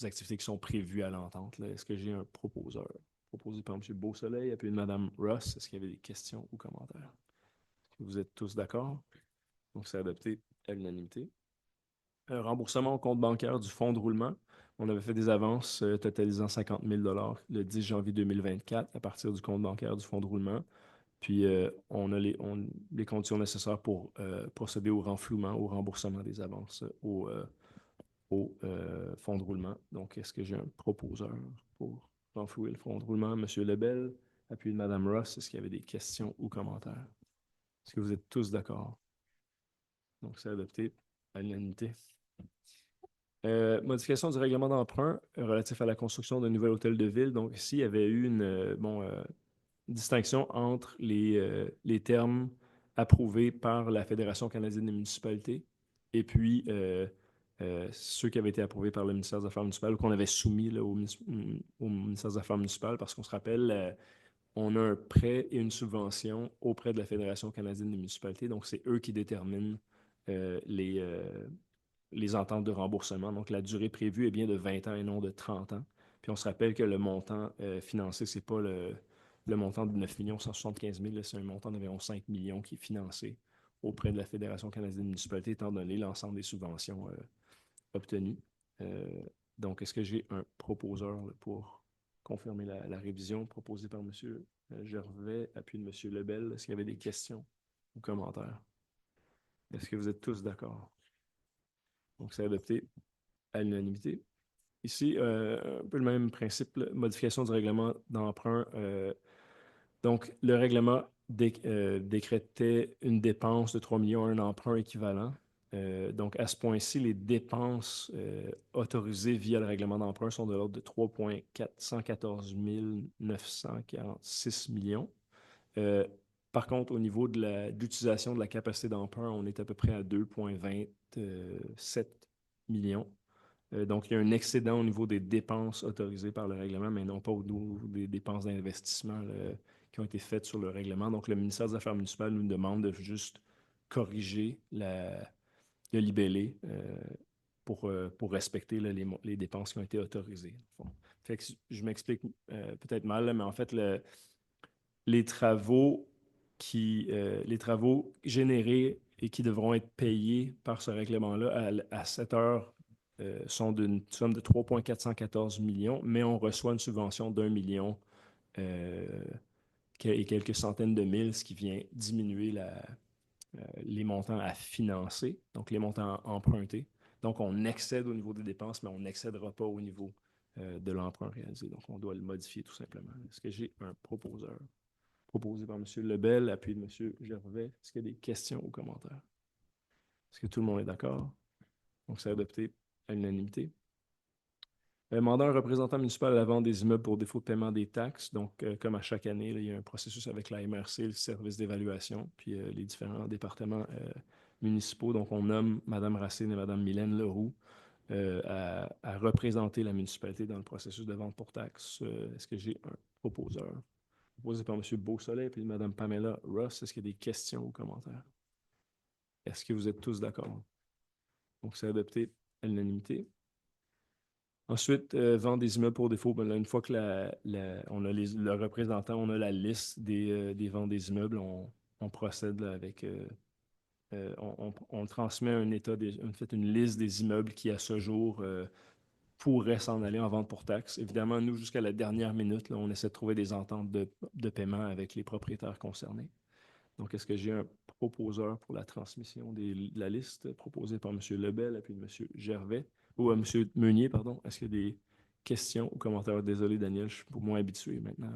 activités qui sont prévues à l'entente, là. Est-ce que j'ai un proposeur? Proposé par M. Beausoleil, appuyé de Mme Ross. Est-ce qu'il y avait des questions ou commentaires? Est-ce que vous êtes tous d'accord? Donc, c'est adopté à l'unanimité. Remboursement au compte bancaire du fonds de roulement. On avait fait des avances totalisant 50 000 le 10 janvier 2024 à partir du compte bancaire du fonds de roulement. Puis, on a les conditions nécessaires pour procéder au renflouement, au remboursement des avances au fonds de roulement. Donc, est-ce que j'ai un proposeur pour renflouer le fonds de roulement? M. Lebel, appuyé de Mme Ross. Est-ce qu'il y avait des questions ou commentaires? Est-ce que vous êtes tous d'accord? Donc, c'est adopté à l'unanimité. Modification du règlement d'emprunt relatif à la construction d'un nouvel hôtel de ville. Donc, ici, il y avait eu une distinction entre les termes approuvés par la Fédération canadienne des municipalités et puis ceux qui avaient été approuvés par le ministère des Affaires municipales ou qu'on avait soumis là, au ministère des Affaires municipales, parce qu'on se rappelle, on a un prêt et une subvention auprès de la Fédération canadienne des municipalités. Donc, c'est eux qui déterminent les ententes de remboursement. Donc, la durée prévue est bien de 20 ans et non de 30 ans. Puis, on se rappelle que le montant financé, ce n'est pas le montant de 9 175 000, c'est un montant d'environ 5 millions qui est financé auprès de la Fédération canadienne des municipalités, étant donné l'ensemble des subventions obtenues. Donc, est-ce que j'ai un proposeur là, pour confirmer la révision proposée par M. Gervais, appuyé de M. Lebel? Est-ce qu'il y avait des questions ou commentaires? Est-ce que vous êtes tous d'accord? Donc, c'est adopté à l'unanimité. Ici, un peu le même principe, là, modification du règlement d'emprunt. Donc, le règlement décrétait une dépense de 3 millions, un emprunt équivalent. Donc, à ce point-ci, les dépenses autorisées via le règlement d'emprunt sont de l'ordre de 3,414 946 millions. Par contre, au niveau de l'utilisation de la capacité d'emprunt, on est à peu près à 2,27 millions. Donc, il y a un excédent au niveau des dépenses autorisées par le règlement, mais non pas au niveau des dépenses d'investissement qui ont été faites sur le règlement. Donc, le ministère des Affaires municipales nous demande de juste corriger le libellé pour respecter là, les dépenses qui ont été autorisées. Bon. Fait que je m'explique peut-être mal, là, mais en fait, les travaux générés et qui devront être payés par ce règlement-là à 7 heures sont d'une somme de 3,414 millions, mais on reçoit une subvention d'1 million et quelques centaines de mille, ce qui vient diminuer les montants à financer, donc les montants empruntés. Donc, on excède au niveau des dépenses, mais on n'excédera pas au niveau de l'emprunt réalisé. Donc, on doit le modifier tout simplement. Est-ce que j'ai un proposeur? Proposé par M. Lebel, appuyé de M. Gervais. Est-ce qu'il y a des questions ou commentaires? Est-ce que tout le monde est d'accord? Donc, c'est adopté à l'unanimité. Mandat un représentant municipal à la vente des immeubles pour défaut de paiement des taxes. Donc, comme à chaque année, là, il y a un processus avec la MRC, le service d'évaluation, puis les différents départements municipaux. Donc, on nomme Mme Racine et Mme Mylène Leroux à représenter la municipalité dans le processus de vente pour taxes. Est-ce que j'ai un proposeur? Proposé par M. Beausoleil et Mme Pamela Ross. Est-ce qu'il y a des questions ou commentaires? Est-ce que vous êtes tous d'accord? Donc, c'est adopté à l'unanimité. Ensuite, vente des immeubles pour défaut. Ben là, une fois que on a le représentant, on a la liste des ventes des immeubles, on procède là, avec. On transmet un état, une liste des immeubles qui, à ce jour, pourraient s'en aller en vente pour taxe. Évidemment, nous, jusqu'à la dernière minute, là, on essaie de trouver des ententes de paiement avec les propriétaires concernés. Donc, est-ce que j'ai un proposeur pour la transmission de la liste proposée par M. Lebel et puis M. Gervais, ou M. Meunier, pardon? Est-ce qu'il y a des questions ou commentaires? Désolé, Daniel, je suis moins habitué maintenant.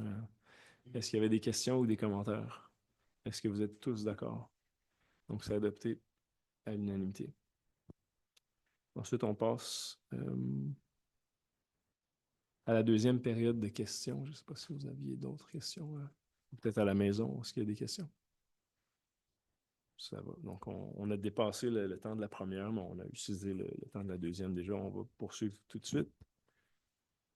Est-ce qu'il y avait des questions ou des commentaires? Est-ce que vous êtes tous d'accord? Donc, c'est adopté à l'unanimité. Ensuite, on passe à la deuxième période de questions. Je ne sais pas si vous aviez d'autres questions. Peut-être à la maison, est-ce qu'il y a des questions? Ça va. Donc, on a dépassé le temps de la première, mais on a utilisé le temps de la deuxième déjà. On va poursuivre tout de suite.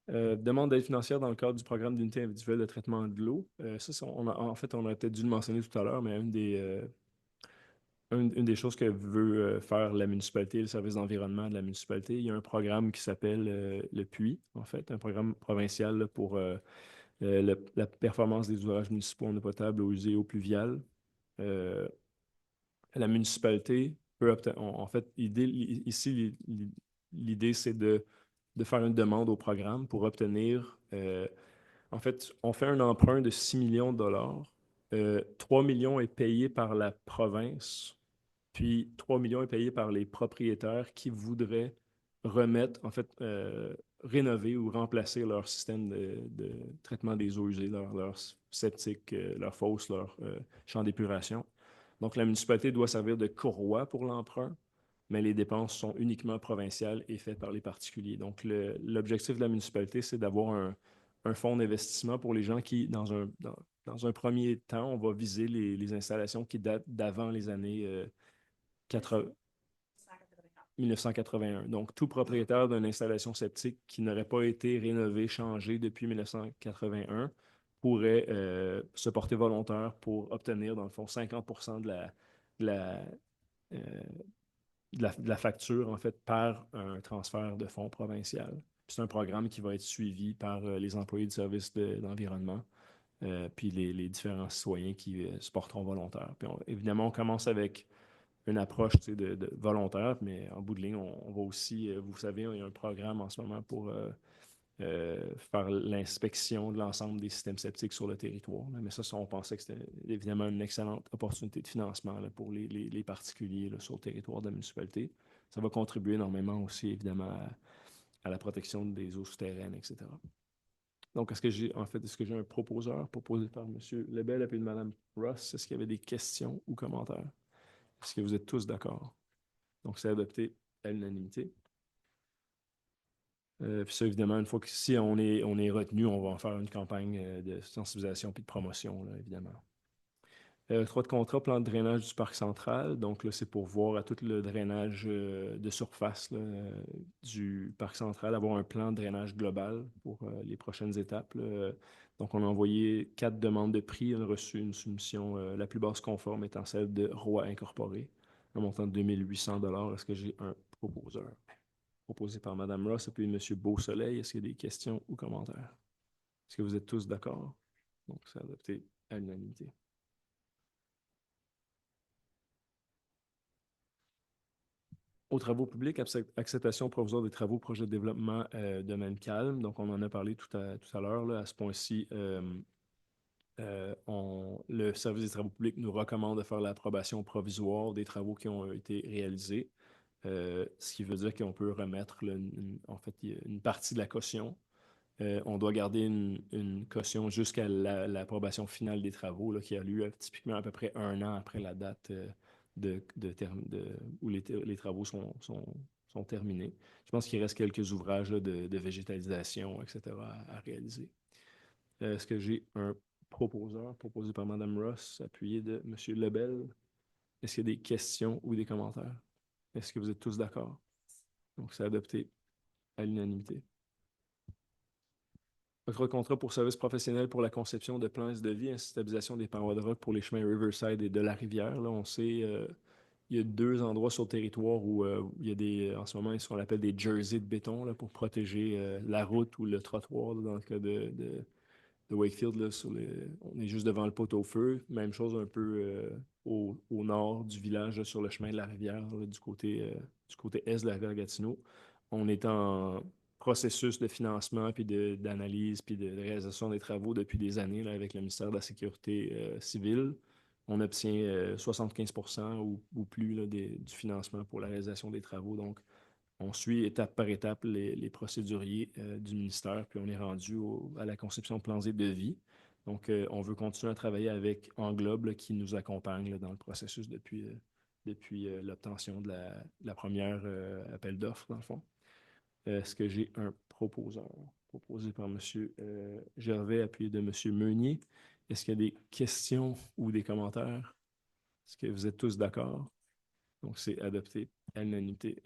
Demande d'aide financière dans le cadre du programme d'unité individuelle de traitement de l'eau. Ça, en fait, on a peut-être dû le mentionner tout à l'heure, mais une des choses que veut faire la municipalité, le service d'environnement de la municipalité, il y a un programme qui s'appelle le PUI, en fait, un programme provincial là, pour la performance des ouvrages municipaux en eau potable, eau usée, eau pluviale. La municipalité peut obtenir. En fait, ici, l'idée, c'est de faire une demande au programme pour obtenir. En fait, on fait un emprunt de 6 millions de dollars. 3 millions est payé par la province, puis 3 millions est payé par les propriétaires qui voudraient remettre, en fait, rénover ou remplacer leur système de traitement des eaux usées, leur septique, leur fosse, leur champ d'épuration. Donc, la municipalité doit servir de courroie pour l'emprunt, mais les dépenses sont uniquement provinciales et faites par les particuliers. Donc, l'objectif de la municipalité, c'est d'avoir un fonds d'investissement pour les gens qui, dans un premier temps, on va viser les installations qui datent d'avant les années 1981. Donc, tout propriétaire d'une installation septique qui n'aurait pas été rénovée, changée depuis 1981 pourrait se porter volontaire pour obtenir, dans le fond, 50% de la facture, en fait, par un transfert de fonds provincial. C'est un programme qui va être suivi par les employés du service d'environnement, puis les différents citoyens qui se porteront volontaires. Puis évidemment, on commence avec une approche de volontaire, mais en bout de ligne, on va aussi, vous savez, il y a un programme en ce moment pour faire l'inspection de l'ensemble des systèmes septiques sur le territoire. Là. Mais ça, on pensait que c'était évidemment une excellente opportunité de financement là, pour les particuliers là, sur le territoire de la municipalité. Ça va contribuer énormément aussi, évidemment, à la protection des eaux souterraines, etc. Donc, est-ce que j'ai un proposeur proposé par M. Lebel et puis Mme Ross? Est-ce qu'il y avait des questions ou commentaires? Est-ce que vous êtes tous d'accord? Donc, c'est adopté à l'unanimité. Puis ça, évidemment, une fois que si on est retenu, on va en faire une campagne de sensibilisation puis de promotion, là, évidemment. 3 de contrat, plan de drainage du parc central. Donc là, c'est pour voir à tout le drainage de surface là, du parc central, avoir un plan de drainage global pour les prochaines étapes. Là. Donc, on a envoyé 4 demandes de prix. On a reçu une soumission, la plus basse conforme étant celle de Roi Incorporé, un montant de 2800 $. Est-ce que j'ai un proposeur? Proposé par Mme Ross et puis M. Beausoleil. Est-ce qu'il y a des questions ou commentaires? Est-ce que vous êtes tous d'accord? Donc, c'est adopté à l'unanimité. Aux travaux publics, acceptation provisoire des travaux, projet de développement domaine calme. Donc, on en a parlé tout à l'heure. Là. À ce point-ci, le service des travaux publics nous recommande de faire l'approbation provisoire des travaux qui ont été réalisés, ce qui veut dire qu'on peut remettre en fait, une partie de la caution. On doit garder une caution jusqu'à l'approbation finale des travaux, là, qui a lieu typiquement à peu près 1 an après la date où les travaux sont terminés. Je pense qu'il reste quelques ouvrages là, de végétalisation, etc. à réaliser. Est-ce que j'ai un proposeur proposé par Mme Ross, appuyé de M. Lebel? Est-ce qu'il y a des questions ou des commentaires? Est-ce que vous êtes tous d'accord? Donc, c'est adopté à l'unanimité. Votre contrat pour service professionnel pour la conception de plans de vie ainsi stabilisation des parois de roc pour les chemins Riverside et de la rivière. Là, on sait, il y a 2 endroits sur le territoire où il y a en ce moment, ce qu'on appelle des jerseys de béton là, pour protéger la route ou le trottoir là, dans le cas de Wakefield. Là, on est juste devant le pot-au-feu. Même chose un peu au nord du village, là, sur le chemin de la rivière, là, du côté est de la rivière Gatineau. On est en processus de financement, puis d'analyse, puis de réalisation des travaux depuis des années là, avec le ministère de la Sécurité civile. On obtient 75% ou plus là, du financement pour la réalisation des travaux. Donc, on suit étape par étape les procéduriers du ministère, puis on est rendu à la conception de plans et de devis. Donc, on veut continuer à travailler avec Englobe là, qui nous accompagne là, dans le processus depuis l'obtention de la première appel d'offres, dans le fond. Est-ce que j'ai un proposeur proposé par M. Gervais, appuyé de M. Meunier? Est-ce qu'il y a des questions ou des commentaires? Est-ce que vous êtes tous d'accord? Donc, c'est adopté à l'unanimité.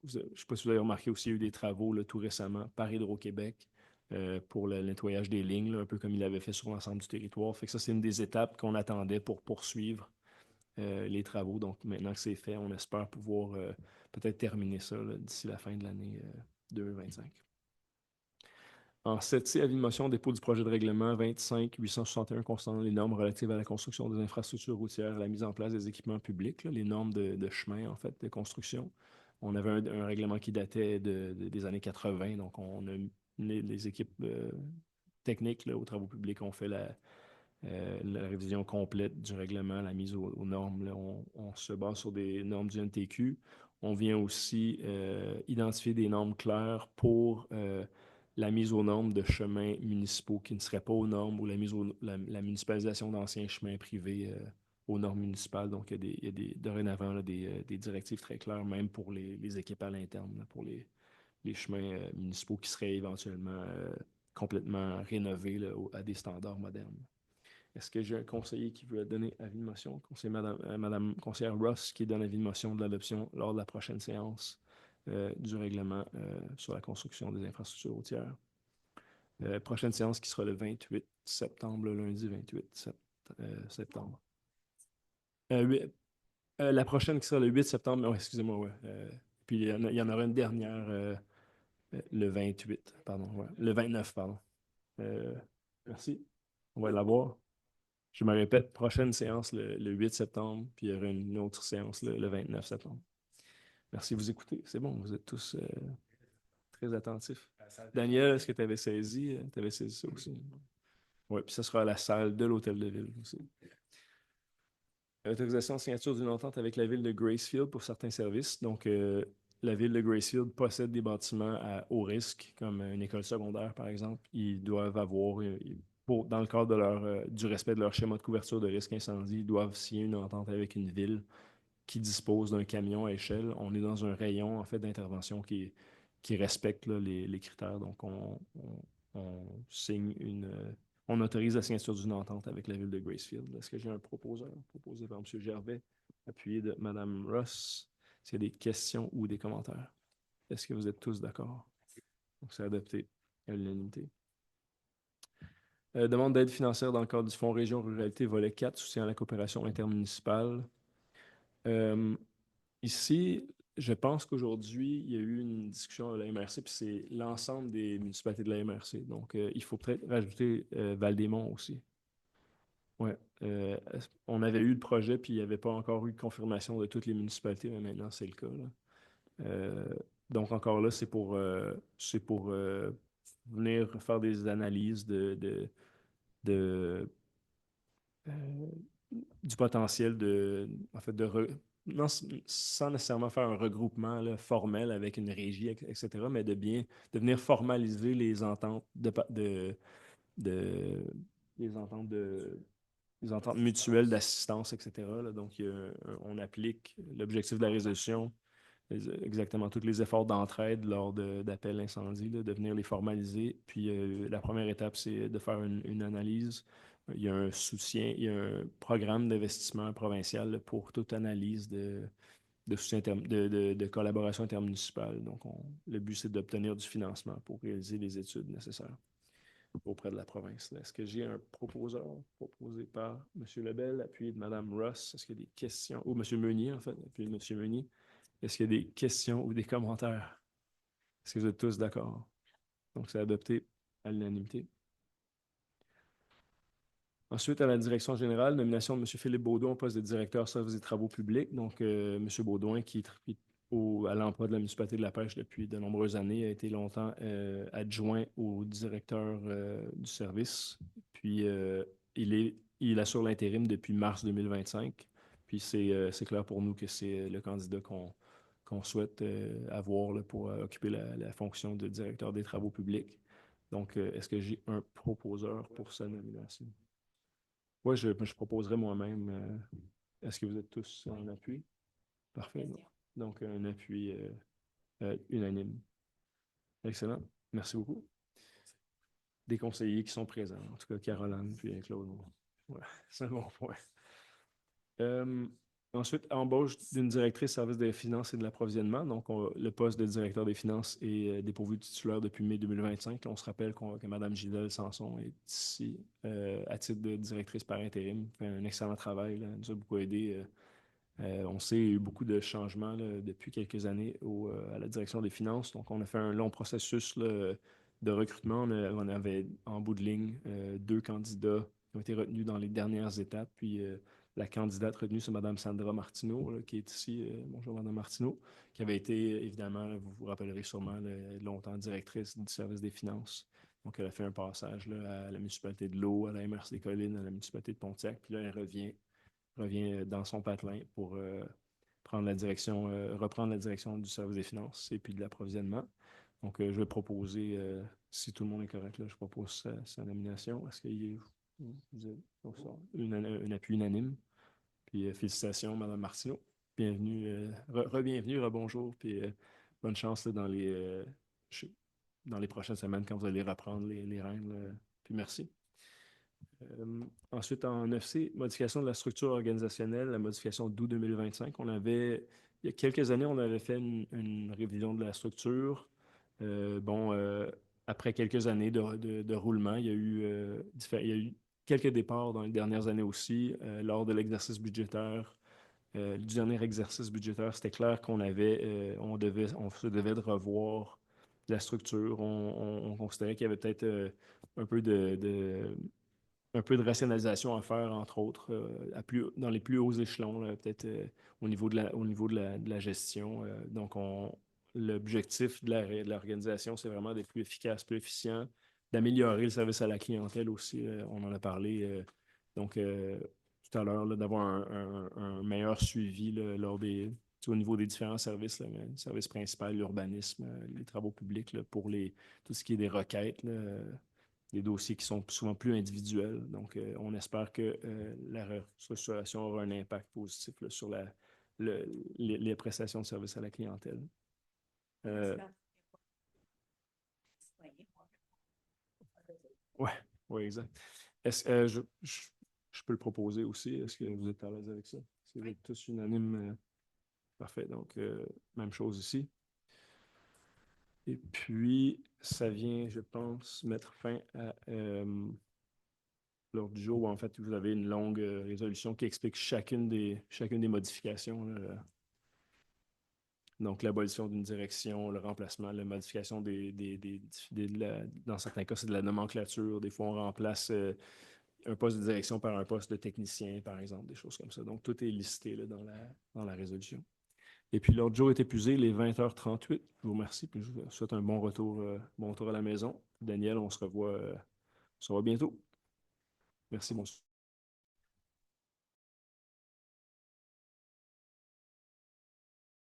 Je ne sais pas si vous avez remarqué aussi, il y a eu des travaux là, tout récemment par Hydro-Québec pour le nettoyage des lignes, là, un peu comme il l'avait fait sur l'ensemble du territoire. Fait que ça, c'est une des étapes qu'on attendait pour poursuivre les travaux. Donc, maintenant que c'est fait, on espère pouvoir peut-être terminer ça là, d'ici la fin de l'année 2025. En 7C, avis de motion, dépôt du projet de règlement 25-861 concernant les normes relatives à la construction des infrastructures routières, la mise en place des équipements publics, là, les normes de chemin, en fait, de construction. On avait un règlement qui datait des années 80, donc on a les équipes techniques là, aux travaux publics ont fait la révision complète du règlement, la mise aux normes. Là, on se base sur des normes du NTQ. On vient aussi identifier des normes claires pour la mise aux normes de chemins municipaux qui ne seraient pas aux normes ou la municipalisation d'anciens chemins privés aux normes municipales. Donc, il y a dorénavant là, des directives très claires, même pour les équipes à l'interne, là, pour les chemins municipaux qui seraient éventuellement complètement rénovés là, à des standards modernes. Est-ce que j'ai un conseiller qui veut donner avis de motion? Madame conseillère Ross qui donne avis de motion de l'adoption lors de la prochaine séance du règlement sur la construction des infrastructures routières. Prochaine séance qui sera le 28 septembre, le lundi 28 septembre. La prochaine qui sera le 8 septembre, oh, excusez-moi, ouais. Puis il y en aura une dernière le 28, pardon, ouais, le 29, pardon. Merci. On va l'avoir. Je me répète, prochaine séance le 8 septembre, puis il y aura une autre séance le 29 septembre. Merci de vous écouter. C'est bon, vous êtes tous très attentifs. Daniel, est-ce que tu avais saisi ça aussi? Oui, puis ça sera à la salle de l'Hôtel de Ville aussi. Autorisation de signature d'une entente avec la ville de Gracefield pour certains services. Donc, la ville de Gracefield possède des bâtiments à haut risque, comme une école secondaire, par exemple. Ils doivent avoir, dans le cadre du respect de leur schéma de couverture de risque incendie, ils doivent signer une entente avec une ville qui dispose d'un camion à échelle. On est dans un rayon, en fait, d'intervention qui respecte là, les critères. Donc, on signe on autorise la signature d'une entente avec la ville de Gracefield. Est-ce que j'ai un proposeur proposé par M. Gervais, appuyé de Mme Ross? S'il y a des questions ou des commentaires? Est-ce que vous êtes tous d'accord? Donc, c'est adopté à l'unanimité. Demande d'aide financière dans le cadre du Fonds Région Ruralité, volet 4, soutien à la coopération intermunicipale. Ici, je pense qu'aujourd'hui, il y a eu une discussion à la MRC, puis c'est l'ensemble des municipalités de la MRC. Donc, il faut peut-être rajouter Val-des-Monts aussi. Ouais. On avait eu le projet, puis il n'y avait pas encore eu de confirmation de toutes les municipalités, mais maintenant, c'est le cas, là. Euh, donc, encore là, c'est pour venir faire des analyses de, euh, du potentiel en fait, non, sans nécessairement faire un regroupement là, formel avec une régie, etc., mais de venir formaliser les ententes de- les ententes les ententes mutuelles d'assistance, etc. là. Donc, on applique l'objectif de la résolution, exactement tous les efforts d'entraide lors d'appels incendie, là, de venir les formaliser. Puis, la première étape, c'est de faire une analyse. Il y a un soutien, il y a un programme d'investissement provincial là, pour toute analyse de soutien de collaboration intermunicipale. Donc, le but, c'est d'obtenir du financement pour réaliser les études nécessaires auprès de la province. Est-ce que j'ai un proposeur proposé par M. Lebel, appuyé de Mme Ross? Est-ce qu'il y a des questions? Ou M. Meunier, en fait, appuyé de M. Meunier. Est-ce qu'il y a des questions ou des commentaires? Est-ce que vous êtes tous d'accord? Donc, c'est adopté à l'unanimité. Ensuite, à la direction générale, nomination de M. Philippe Baudouin au poste de directeur service des travaux publics. Donc, M. Baudouin, qui est à l'emploi de la municipalité de la Pêche depuis de nombreuses années, a été longtemps adjoint au directeur du service. Puis, il assure l'intérim depuis mars 2025. Puis, c'est clair pour nous que c'est le candidat qu'on souhaite avoir là, pour occuper la fonction de directeur des travaux publics. Donc, est-ce que j'ai un proposeur pour sa nomination? Oui, je proposerai moi-même. Est-ce que vous êtes tous en appui? Parfait. Donc, un appui unanime. Excellent. Merci beaucoup. Des conseillers qui sont présents, en tout cas Caroline puis Claude. Ouais, c'est un bon point. Euh, Ensuite, embauche d'une directrice service des finances et de l'approvisionnement. Donc, le poste de directeur des finances est dépourvu de titulaire depuis mai 2025. On se rappelle que Mme Gisèle Sanson est ici à titre de directrice par intérim. Fait un excellent travail. Là. Elle nous a beaucoup aidé. On sait qu'il y a eu beaucoup de changements là, depuis quelques années à la direction des finances. Donc, on a fait un long processus là, de recrutement. On avait en bout de ligne 2 candidats qui ont été retenus dans les dernières étapes. Puis, la candidate retenue, c'est Mme Sandra Martineau, là, qui est ici. Bonjour, Mme Martineau, qui avait été, évidemment, vous vous rappellerez sûrement, longtemps directrice du service des finances. Donc, elle a fait un passage là, à la municipalité de l'Eau, à la MRC des Collines, à la municipalité de Pontiac. Puis là, elle revient dans son patelin pour reprendre la direction du service des finances et puis de l'approvisionnement. Donc, je vais proposer, si tout le monde est correct, là, je propose sa nomination. Est-ce qu'il y a un appui unanime? Puis, félicitations, Mme Martineau. Bienvenue, re-bienvenue, rebonjour, puis bonne chance là, dans les prochaines semaines quand vous allez reprendre les rênes. Puis, merci. Ensuite, en 9C, modification de la structure organisationnelle, la modification d'août 2025. Il y a quelques années, on avait fait une révision de la structure. Après quelques années de roulement, il y a eu quelques départs dans les dernières années aussi. Lors de l'exercice budgétaire, du dernier exercice budgétaire, c'était clair on se devait de revoir la structure. On considérait qu'il y avait peut-être un peu de rationalisation à faire, entre autres, dans les plus hauts échelons, là, peut-être au niveau de la gestion. Donc, l'objectif de l'organisation, c'est vraiment d'être plus efficace, plus efficient, d'améliorer le service à la clientèle aussi. On en a parlé tout à l'heure, là, d'avoir un meilleur suivi là, au niveau des différents services, là, le service principal, l'urbanisme, les travaux publics, là, pour tout ce qui est des requêtes, là, des dossiers qui sont souvent plus individuels. Donc, on espère que la restructuration aura un impact positif là, sur les prestations de service à la clientèle. Oui, ouais, exact. Est-ce que je peux le proposer aussi? Est-ce que vous êtes à l'aise avec ça? Est-ce que vous êtes tous unanimes? Parfait. Donc, même chose ici. Et puis, ça vient, je pense, mettre fin à l'ordre du jour où, en fait, vous avez une longue résolution qui explique chacune des modifications. Là. Donc, l'abolition d'une direction, le remplacement, la modification dans certains cas, c'est de la nomenclature. Des fois, on remplace un poste de direction par un poste de technicien, par exemple, des choses comme ça. Donc, tout est listé là, dans la résolution. Et puis, l'ordre du jour est épuisé, il est 20h38. Je vous remercie, puis je vous souhaite un bon retour à la maison. Daniel, on se revoit bientôt. Merci, bonsoir.